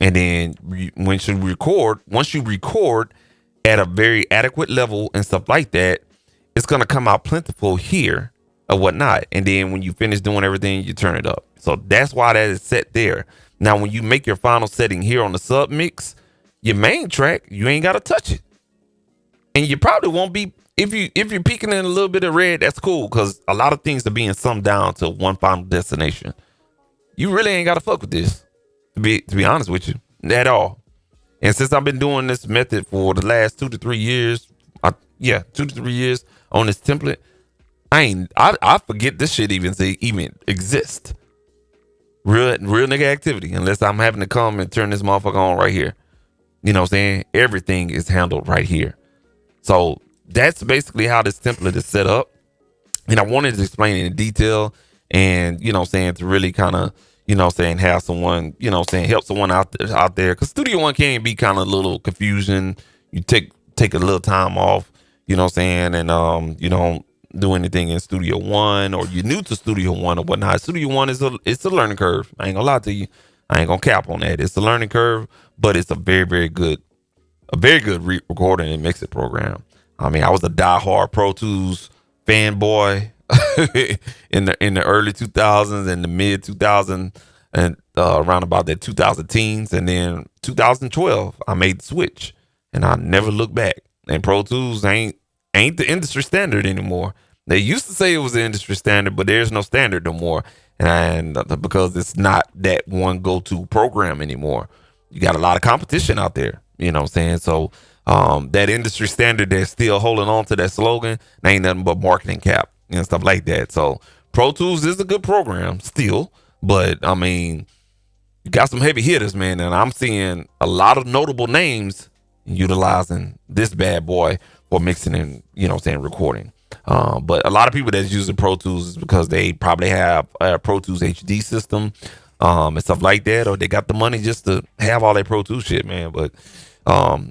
A: and then once you record at a very adequate level and stuff like that, it's gonna come out plentiful here or whatnot. And then when you finish doing everything, you turn it up. So that's why that is set there. Now, when you make your final setting here on the sub mix, your main track, you ain't gotta touch it, and you probably won't be. If you're peeking in a little bit of red, that's cool because a lot of things are being summed down to one final destination. You really ain't gotta fuck with this, to be honest with you, at all. And since I've been doing this method for the last 2 to 3 years, 2 to 3 years on this template, I forget this shit even exist. Real nigga activity, unless I'm having to come and turn this motherfucker on right here. You know what I'm saying? Everything is handled right here. So that's basically how this template is set up. And I wanted to explain it in detail and, to really kind of, have someone, help someone out there. Because Studio One can be kind of a little confusion. You take a little time off, and you don't do anything in Studio One, or you're new to Studio One or whatnot. Studio One it's a learning curve. I ain't gonna lie to you. I ain't gonna cap on that. It's a learning curve, but it's a very, very good recording and mixing program. I mean, I was a diehard Pro Tools fanboy in the early 2000s and the mid 2000s and around about that 2000 teens, and then 2012 I made the switch and I never looked back. And Pro Tools ain't the industry standard anymore. They used to say it was the industry standard, but there's no standard no more, and because it's not that one go-to program anymore. You got a lot of competition out there, you know what I'm saying? So that industry standard, they're still holding on to that slogan. They ain't nothing but marketing cap and stuff like that. So Pro Tools is a good program still, but I mean, you got some heavy hitters, man, and I'm seeing a lot of notable names utilizing this bad boy for mixing and, recording. But a lot of people that's using Pro Tools is because they probably have a Pro Tools HD system and stuff like that, or they got the money just to have all that Pro Tools shit, man. But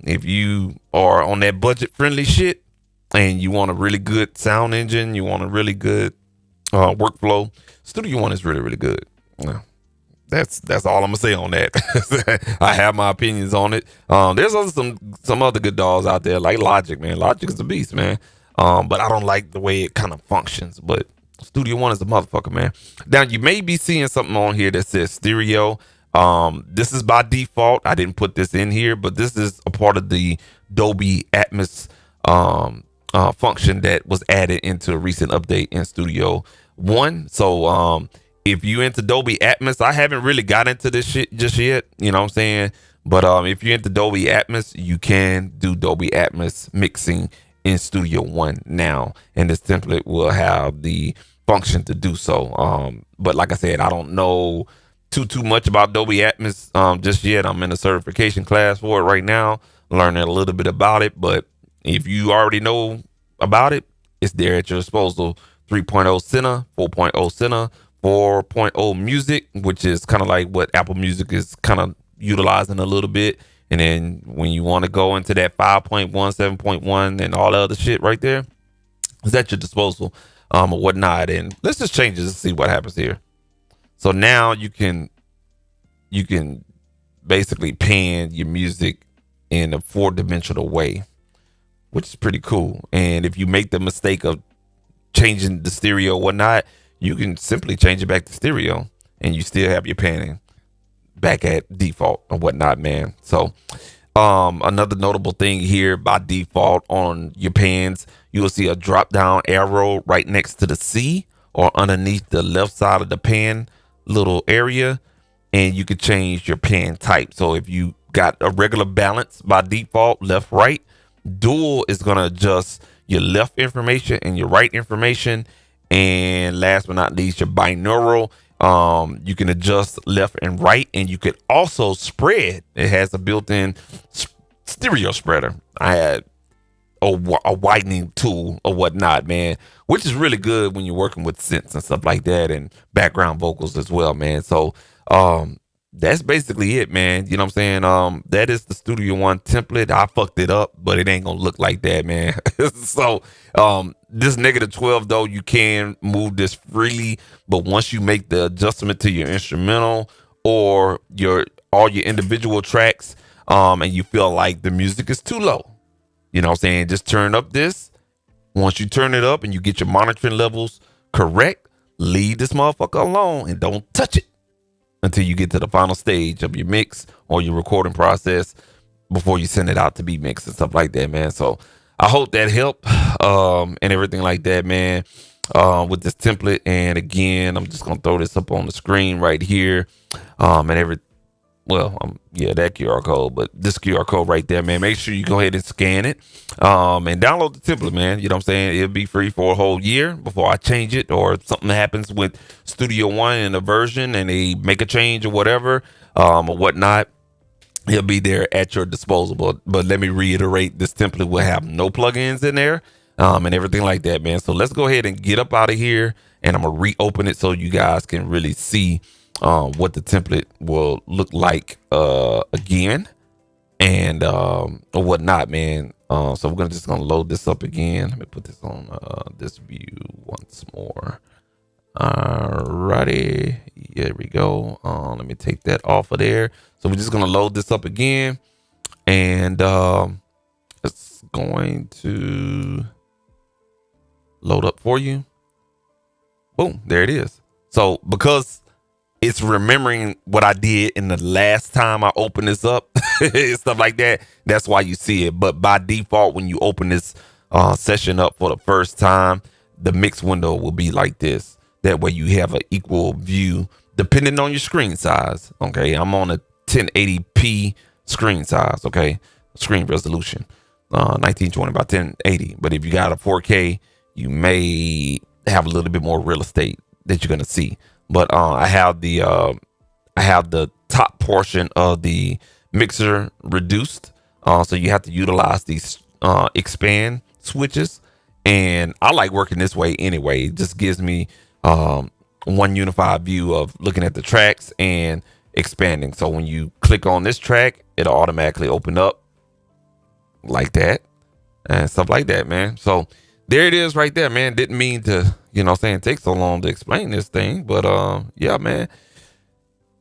A: if you are on that budget friendly shit and you want a really good sound engine, you want a really good workflow, Studio One is really, really good. Yeah. That's all I'm gonna say on that. I have my opinions on it. There's also some other good dogs out there like Logic, man. Logic is a beast, man. But I don't like the way it kind of functions. But Studio One is a motherfucker, man. Now you may be seeing something on here that says stereo. This is by default. I didn't put this in here, but this is a part of the Dolby Atmos function that was added into a recent update in Studio One. So if you into Dolby Atmos, I haven't really got into this shit just yet, you know what I'm saying? But if you're into Dolby Atmos, you can do Dolby Atmos mixing in Studio One now, and this template will have the function to do so. But like I said, I don't know too much about Dolby Atmos just yet. I'm in a certification class for it right now, learning a little bit about it. But if you already know about it, it's there at your disposal. 3.0 Cine, 4.0 Cine, 4.0 Music, which is kind of like what Apple Music is kind of utilizing a little bit. And then when you want to go into that 5.1, 7.1, and all the other shit right there, is at your disposal or whatnot. And let's just change this and see what happens here. So now you can basically pan your music in a 4-dimensional way, which is pretty cool. And if you make the mistake of changing the stereo or whatnot, you can simply change it back to stereo and you still have your panning back at default or whatnot, man. So another notable thing here, by default on your pans, you will see a drop down arrow right next to the C or underneath the left side of the pan little area, and you could change your pan type. So if you got a regular balance by default, left, right, dual is going to adjust your left information and your right information. And last but not least, your binaural, you can adjust left and right, and you could also spread. It has a built-in stereo spreader. I had a widening tool or whatnot, man, which is really good when you're working with synths and stuff like that, and background vocals as well, man. So that's basically it, man. You know what I'm saying? That is the Studio One template. I fucked it up, but it ain't gonna look like that, man. So this -12 though, you can move this freely, but once you make the adjustment to your instrumental or all your individual tracks, and you feel like the music is too low, you know what I'm saying, just turn up this. Once you turn it up and you get your monitoring levels correct, leave this motherfucker alone and don't touch it until you get to the final stage of your mix or your recording process before you send it out to be mixed and stuff like that, man. So I hope that helped and everything like that, man, with this template. And again, I'm just going to throw this up on the screen right here. That QR code, but this QR code right there, man, make sure you go ahead and scan it and download the template, man. You know what I'm saying? It'll be free for a whole year before I change it, or if something happens with Studio One in a version and they make a change or whatever or whatnot, it'll be there at your disposal. But let me reiterate, this template will have no plugins in there and everything like that, man. So let's go ahead and get up out of here, and I'm going to reopen it so you guys can really see what the template will look like again and whatnot, man. So we're just gonna load this up again. Let me put this on this view once more. Alrighty, here we go. Let me take that off of there. So we're just gonna load this up again, and it's going to load up for you. Boom, there it is. So because it's remembering what I did in the last time I opened this up and stuff like that, that's why you see it. But by default, when you open this session up for the first time, the mix window will be like this. That way you have an equal view depending on your screen size. Okay, I'm on a 1080p screen size. Okay, screen resolution, 1920 by 1080. But if you got a 4K, you may have a little bit more real estate that you're gonna see. But I have the top portion of the mixer reduced, so you have to utilize these expand switches, and I like working this way anyway. It just gives me one unified view of looking at the tracks and expanding. So when you click on this track, it'll automatically open up like that and stuff like that, man. So there it is right there, man. Didn't mean to, you know what I'm saying, take so long to explain this thing, but yeah, man.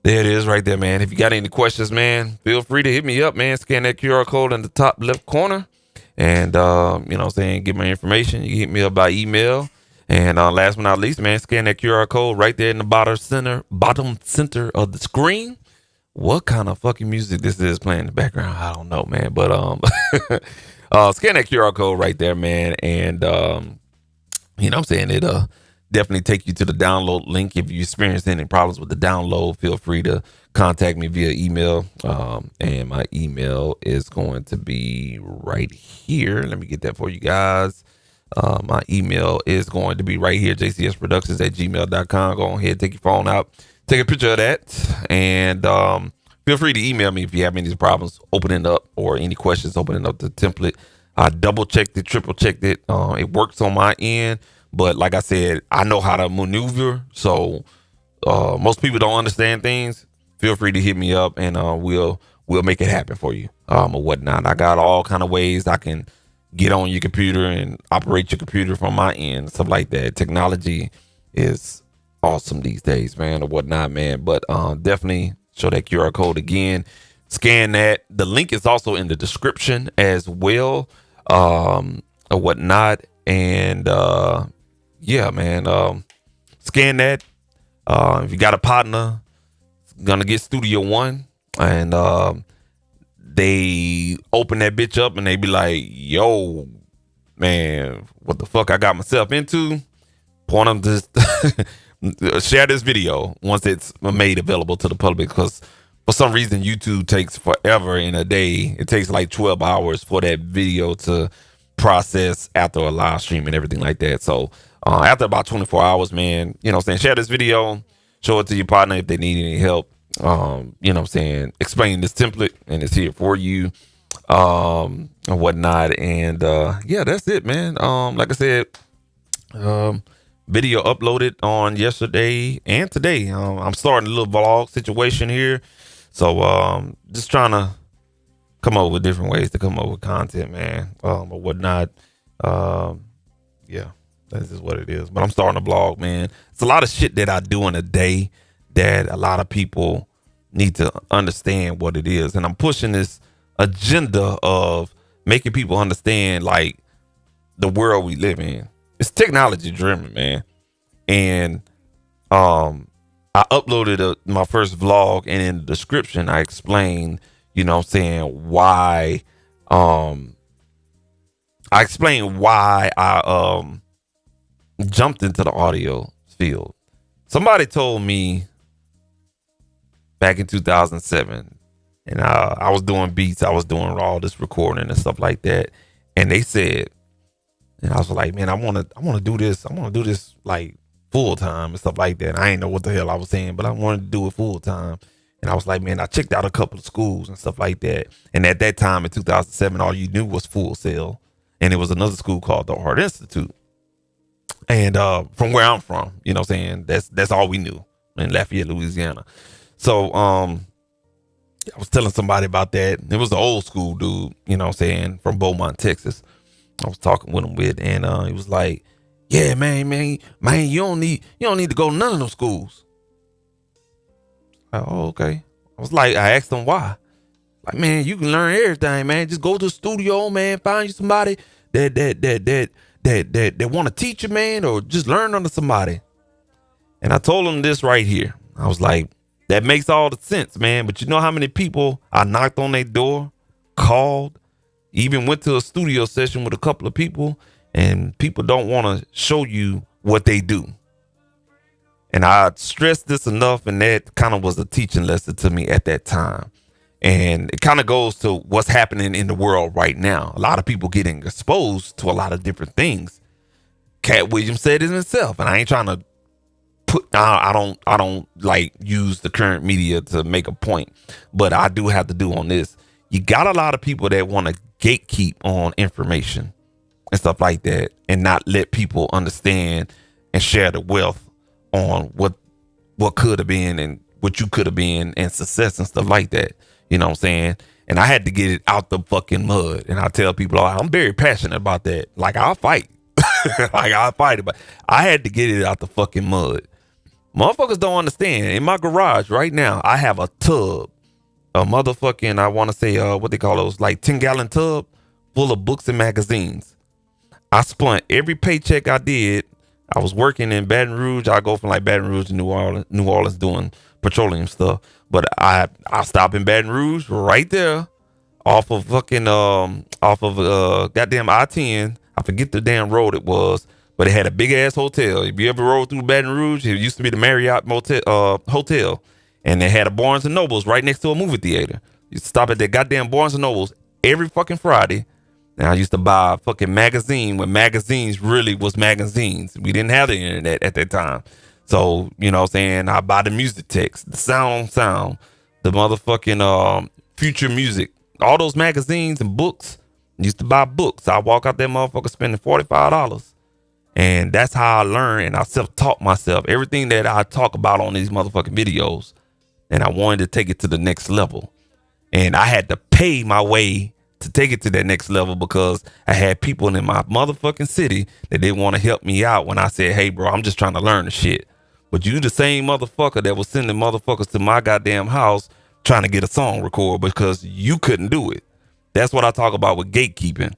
A: There it is right there, man. If you got any questions, man, feel free to hit me up, man. Scan that QR code in the top left corner and, you know what I'm saying, get my information. You can hit me up by email. And last but not least, man, scan that QR code right there in the bottom center of the screen. What kind of fucking music this is playing in the background, I don't know, man. But scan that QR code right there, man. And, you know what I'm saying, it'll definitely take you to the download link. If you experience any problems with the download, feel free to contact me via email. And my email is going to be right here. Let me get that for you guys. My email is going to be right here, jcsproductions@gmail.com. Go ahead, take your phone out, take a picture of that, and feel free to email me if you have any problems opening up or any questions opening up the template. I double checked it, triple checked it. It works on my end, but like I said, I know how to maneuver. So most people don't understand things. Feel free to hit me up, and we'll make it happen for you, or whatnot. I got all kind of ways I can get on your computer and operate your computer from my end, stuff like that. Technology is awesome these days, man, or whatnot, man. But definitely show that QR code again. Scan that. The link is also in the description as well, or whatnot. And yeah, man, scan that. If you got a partner, gonna get Studio One, and they open that bitch up and they be like, yo, man, what the fuck I got myself into? Point them to share this video once it's made available to the public, because for some reason YouTube takes forever in a day. It takes like 12 hours for that video to process after a live stream and everything like that. So after about 24 hours, man, you know what I'm saying, share this video, show it to your partner if they need any help. You know what I'm saying, explain this template, and it's here for you, and whatnot. And yeah, that's it, man. Like I said, video uploaded on yesterday and today. I'm starting a little vlog situation here, so just trying to come up with different ways to come up with content, man, or whatnot. Yeah, that's just what it is. But I'm starting a blog, man. It's a lot of shit that I do in a day that a lot of people need to understand what it is. And I'm pushing this agenda of making people understand, like, the world we live in. It's technology driven, man. And I uploaded my first vlog, and in the description I explained, you know what I'm saying, why I jumped into the audio field. Somebody told me back in 2007, and I was doing beats, I was doing all this recording and stuff like that, and they said, and I was like, man, I want to do this like full time and stuff like that. I ain't know what the hell I was saying, but I wanted to do it full time. And I was like, man, I checked out a couple of schools and stuff like that. And at that time in 2007, all you knew was Full Sail, and it was another school called the Art Institute. And from where I'm from, you know what I'm saying, that's all we knew in Lafayette, Louisiana. So I was telling somebody about that. It was the old school dude, you know what I'm saying, from Beaumont, Texas. I was talking with him and he was like, yeah, man, you don't need to go to none of those schools. Like, oh, okay. I asked him why. Like, man, you can learn everything, man. Just go to the studio, man. Find you somebody that want to teach you, man, or just learn under somebody. And I told him this right here. I was like, that makes all the sense, man. But you know how many people I knocked on their door, called, even went to a studio session with a couple of people, and people don't want to show you what they do. And I stressed this enough, and that kind of was a teaching lesson to me at that time. And it kind of goes to what's happening in the world right now. A lot of people getting exposed to a lot of different things. Cat Williams said it himself, and I ain't trying to I don't like use the current media to make a point, but I do have to do on this. You got a lot of people that want to gatekeep on information and stuff like that, and not let people understand and share the wealth on what could have been and what you could have been, and success and stuff like that. You know what I'm saying? And I had to get it out the fucking mud. And I tell people, I'm very passionate about that. Like, I'll fight. I'll fight it, but I had to get it out the fucking mud. Motherfuckers don't understand. In my garage right now, I have a tub, a motherfucking, I want to say, what they call those, like 10-gallon tub full of books and magazines. I spent every paycheck I did. I was working in Baton Rouge. I go from like Baton Rouge to New Orleans doing petroleum stuff. But I stopped in Baton Rouge right there off of goddamn I-10. I forget the damn road it was, but it had a big ass hotel. If you ever rode through Baton Rouge, it used to be the Marriott hotel, and they had a Barnes and Nobles right next to a movie theater. You stop at that goddamn Barnes and Nobles every fucking Friday. And I used to buy a fucking magazine when magazines really was magazines. We didn't have the internet at that time. So, you know what I'm saying? I buy the music text, the sound, the motherfucking future music, all those magazines and books. Used to buy books. I walk out that motherfucker spending $45. And that's how I learn, and I self-taught myself. Everything that I talk about on these motherfucking videos. And I wanted to take it to the next level. And I had to pay my way to take it to that next level because I had people in my motherfucking city that they want to help me out when I said, hey, bro, I'm just trying to learn the shit. But you the same motherfucker that was sending motherfuckers to my goddamn house trying to get a song recorded because you couldn't do it. That's what I talk about with gatekeeping.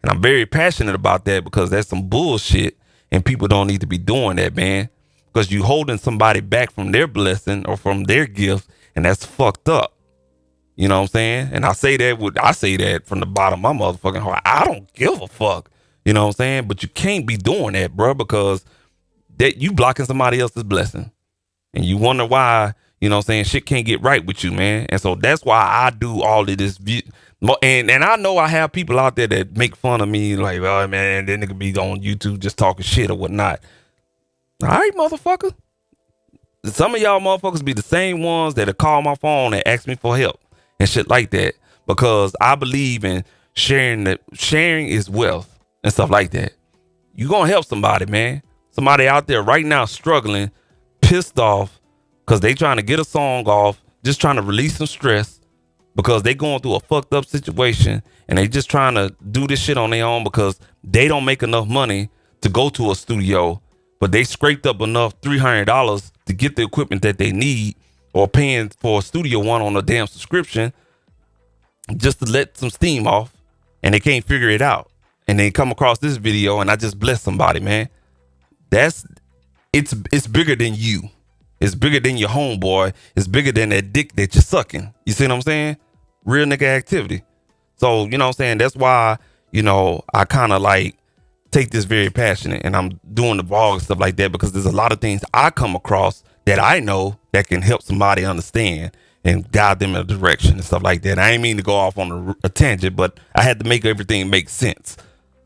A: And I'm very passionate about that because that's some bullshit and people don't need to be doing that, man. Because you holding somebody back from their blessing or from their gift, and that's fucked up. You know what I'm saying? And I say that from the bottom of my motherfucking heart. I don't give a fuck. You know what I'm saying? But you can't be doing that, bro, because that you blocking somebody else's blessing. And you wonder why, you know what I'm saying, shit can't get right with you, man. And so that's why I do all of this. And I know I have people out there that make fun of me like, oh, man, that nigga be on YouTube just talking shit or whatnot. All right, motherfucker. Some of y'all motherfuckers be the same ones that'll call my phone and ask me for help and shit like that, because I believe in sharing is wealth and stuff like that. You gonna help somebody, man. Somebody out there right now struggling, pissed off because they trying to get a song off, just trying to release some stress because they going through a fucked up situation and they just trying to do this shit on their own because they don't make enough money to go to a studio, but they scraped up enough $300 to get the equipment that they need, or paying for a Studio One on a damn subscription just to let some steam off, and they can't figure it out. And they come across this video and I just bless somebody, man. It's bigger than you. It's bigger than your homeboy. It's bigger than that dick that you're sucking. You see what I'm saying? Real nigga activity. So, you know what I'm saying? That's why, you know, I kind of like take this very passionate, and I'm doing the vlog and stuff like that because there's a lot of things I come across that I know that can help somebody understand and guide them in a direction and stuff like that. I ain't mean to go off on a tangent, but I had to make everything make sense.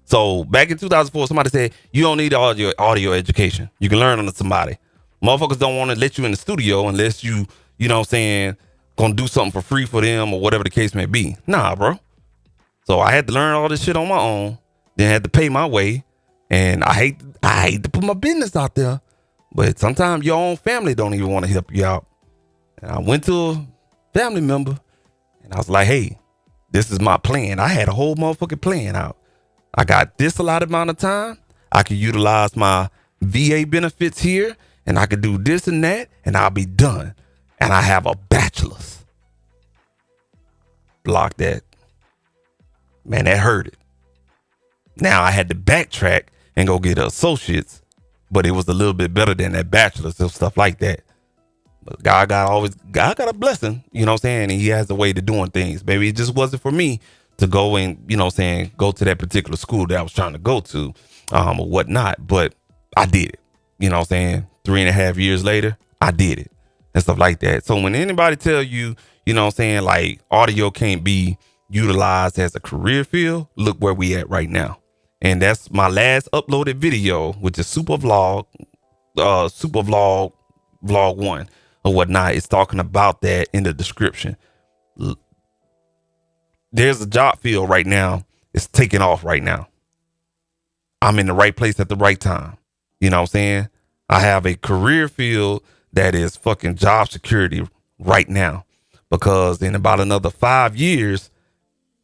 A: So back in 2004, somebody said, you don't need audio education. You can learn under somebody. Motherfuckers don't want to let you in the studio unless you know what I'm saying, gonna do something for free for them or whatever the case may be. Nah, bro. So I had to learn all this shit on my own, then had to pay my way. And I hate to put my business out there, but sometimes your own family don't even want to help you out. And I went to a family member and I was like, hey, this is my plan. I had a whole motherfucking plan out. I got this allotted amount of time. I can utilize my VA benefits here, and I can do this and that, and I'll be done. And I have a bachelor's. Block that. Man, that hurted. Now I had to backtrack and go get an associate's, but it was a little bit better than that bachelor's and stuff like that. But God got a blessing, you know what I'm saying? And he has a way to doing things. Maybe it just wasn't for me to go and, you know what I'm saying, go to that particular school that I was trying to go to or whatnot. But I did it, you know what I'm saying? 3.5 years later, I did it and stuff like that. So when anybody tell you, you know what I'm saying, like audio can't be utilized as a career field, look where we at right now. And that's my last uploaded video, which is Super Vlog 1 or whatnot. It's talking about that in the description. There's a job field right now. It's taking off right now. I'm in the right place at the right time. You know what I'm saying? I have a career field that is fucking job security right now, because in about another 5 years,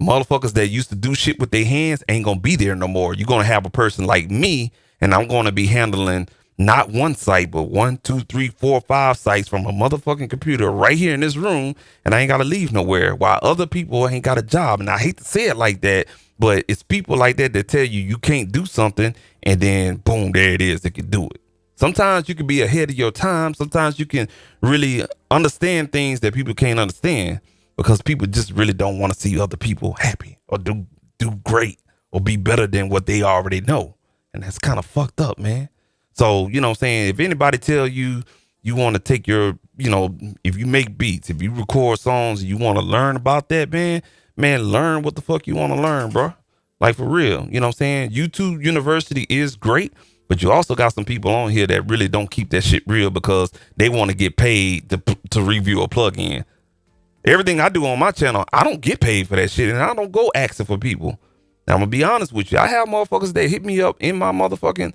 A: motherfuckers that used to do shit with their hands ain't gonna be there no more. You're gonna have a person like me, and I'm gonna be handling not one site, but 1, 2, 3, 4, 5 sites from a motherfucking computer right here in this room, and I ain't gotta leave nowhere, while other people ain't got a job. And I hate to say it like that, but it's people like that that tell you you can't do something, and then boom, there it is, they can do it. Sometimes you can be ahead of your time. Sometimes you can really understand things that people can't understand, because people just really don't want to see other people happy or do great or be better than what they already know. And that's kind of fucked up, man. So, you know what I'm saying? If anybody tell you want to take your, you know, if you make beats, if you record songs, you want to learn about that, man, learn what the fuck you want to learn, bro. Like, for real. You know what I'm saying? YouTube University is great, But you also got some people on here that really don't keep that shit real because they want to get paid to review a plugin. Everything I do on my channel, I don't get paid for that shit, and I don't go asking for people. Now, I'm going to be honest with you. I have motherfuckers that hit me up in my motherfucking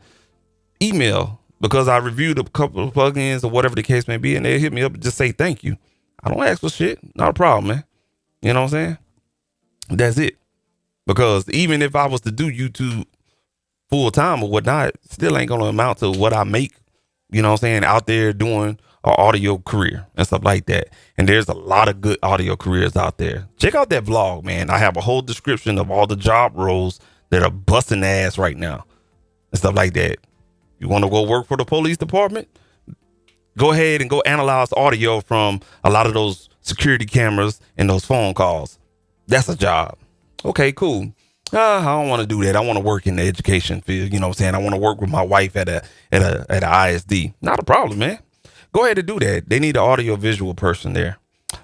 A: email because I reviewed a couple of plugins or whatever the case may be, and they hit me up and just say thank you. I don't ask for shit. Not a problem, man. You know what I'm saying? That's it. Because even if I was to do YouTube full time or whatnot, still ain't going to amount to what I make, you know what I'm saying, out there doing an audio career and stuff like that. And there's a lot of good audio careers out there. Check out that vlog, man. I have a whole description of all the job roles that are busting ass right now and stuff like that. You want to go work for the police department? Go ahead and go analyze audio from a lot of those security cameras and those phone calls. That's a job. Okay, cool. I don't want to do that. I want to work in the education field. You know what I'm saying? I want to work with my wife at a ISD. Not a problem, man. Go ahead and do that. They need an audio visual person there.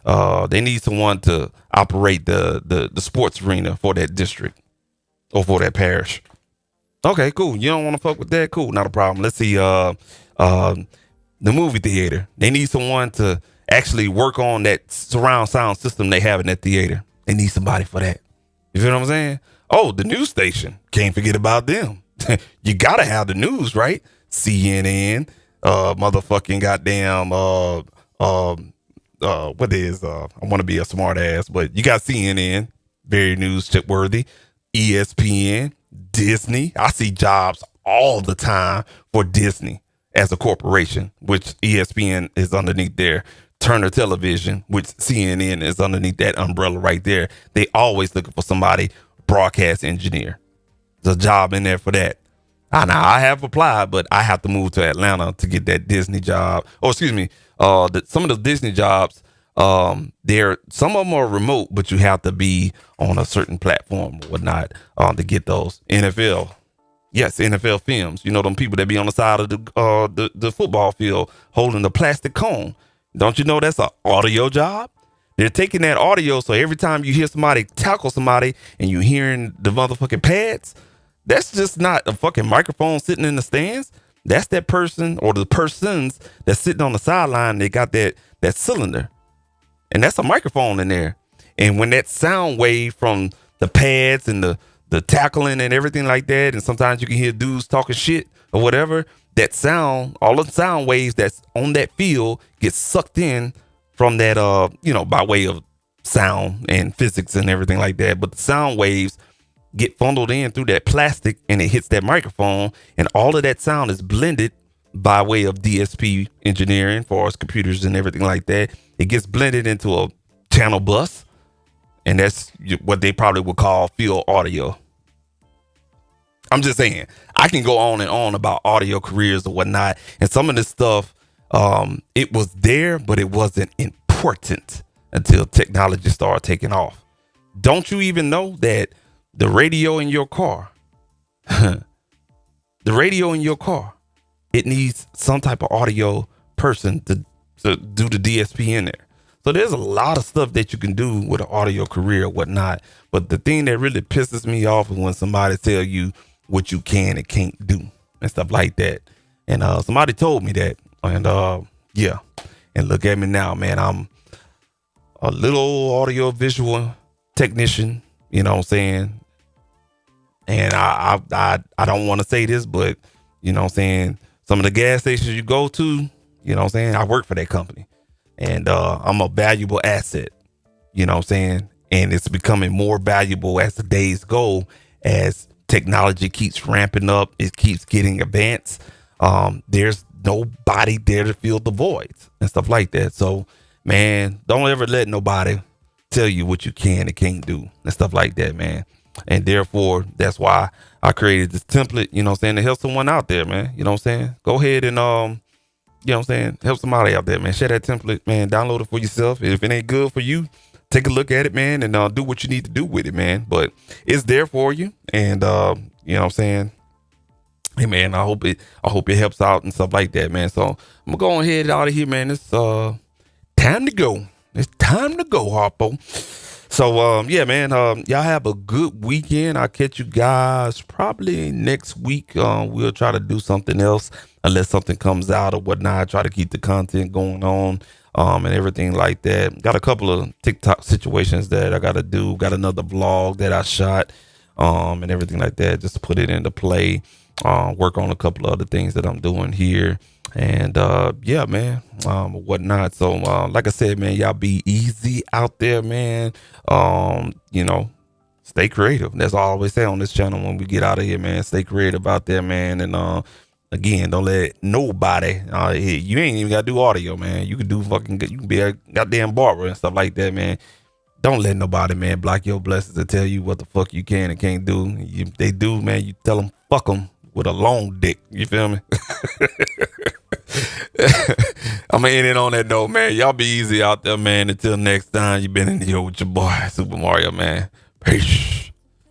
A: They need someone to operate the sports arena for that district or for that parish. Okay, cool. You don't want to fuck with that? Cool, not a problem. Let's see. The movie theater. They need someone to actually work on that surround sound system they have in that theater. They need somebody for that. You feel what I'm saying? Oh, the news station. Can't forget about them. You gotta have the news, right? CNN, motherfucking goddamn, what is, I want to be a smart ass, but you got CNN, very news worthy, ESPN, Disney. I see jobs all the time for Disney as a corporation, which ESPN is underneath there. Turner Television, which CNN is underneath that umbrella right there. They always looking for somebody, broadcast engineer. There's a job in there for that. Now I have applied, but I have to move to Atlanta to get that Disney job. Oh, excuse me. Some of the Disney jobs, some of them are remote, but you have to be on a certain platform or whatnot to get those. NFL. Yes, NFL films. You know, them people that be on the side of the football field holding the plastic cone. Don't you know that's an audio job? They're taking that audio, so every time you hear somebody tackle somebody and you hearing the motherfucking pads, that's just not a fucking microphone sitting in the stands. That's that person or the persons that's sitting on the sideline. They got that cylinder, and that's a microphone in there. And when that sound wave from the pads and the tackling and everything like that, and sometimes you can hear dudes talking shit or whatever, that sound, all the sound waves that's on that field gets sucked in from that, by way of sound and physics and everything like that. But the sound waves get funneled in through that plastic and it hits that microphone, and all of that sound is blended by way of DSP engineering for us computers and everything like that. It gets blended into a channel bus, and that's what they probably would call field audio. I'm just saying, I can go on and on about audio careers or whatnot. And some of this stuff, it was there, but it wasn't important until technology started taking off. Don't you even know that the radio in your car, it needs some type of audio person to do the DSP in there. So there's a lot of stuff that you can do with an audio career or whatnot. But the thing that really pisses me off is when somebody tell you what you can and can't do and stuff like that. And somebody told me that. And yeah. And look at me now, man. I'm a little audio visual technician, you know what I'm saying? And I don't want to say this, but you know what I'm saying, some of the gas stations you go to, you know what I'm saying, I work for that company. And I'm a valuable asset, you know what I'm saying? And it's becoming more valuable as the days go, as technology keeps ramping up, it keeps getting advanced. There's nobody there to fill the voids and stuff like that. So, man, don't ever let nobody tell you what you can and can't do and stuff like that, man. And therefore, that's why I created this template, you know what I'm saying, to help someone out there, man. You know what I'm saying? Go ahead and, you know what I'm saying, help somebody out there, man. Share that template, man. Download it for yourself. If it ain't good for you, take a look at it, man, and do what you need to do with it, man. But it's there for you. And, you know what I'm saying? Hey, man, I hope it helps out and stuff like that, man. So I'm going to go ahead out of here, man. It's time to go. It's time to go, Harpo. So yeah, man. Y'all have a good weekend. I'll catch you guys probably next week. We'll try to do something else unless something comes out or whatnot. Try to keep the content going on. And everything like that. Got a couple of TikTok situations that I gotta do. Got another vlog that I shot, and everything like that. Just to put it into play. Work on a couple of other things that I'm doing here. And yeah, man, whatnot. So like I said, man, y'all be easy out there, man. You know, stay creative. That's all I always say on this channel when we get out of here, man. Stay creative out there, man. And again, don't let nobody you ain't even gotta do audio, man. You can do you can be a goddamn barber and stuff like that, man. Don't let nobody, man, block your blessings and tell you what the fuck you can and can't do. They do, man, you tell them fuck them with a long dick. You feel me? I'm gonna end it on that note, man. Y'all be easy out there, man. Until next time, you been in here with your boy, Super Mario, man. Peace.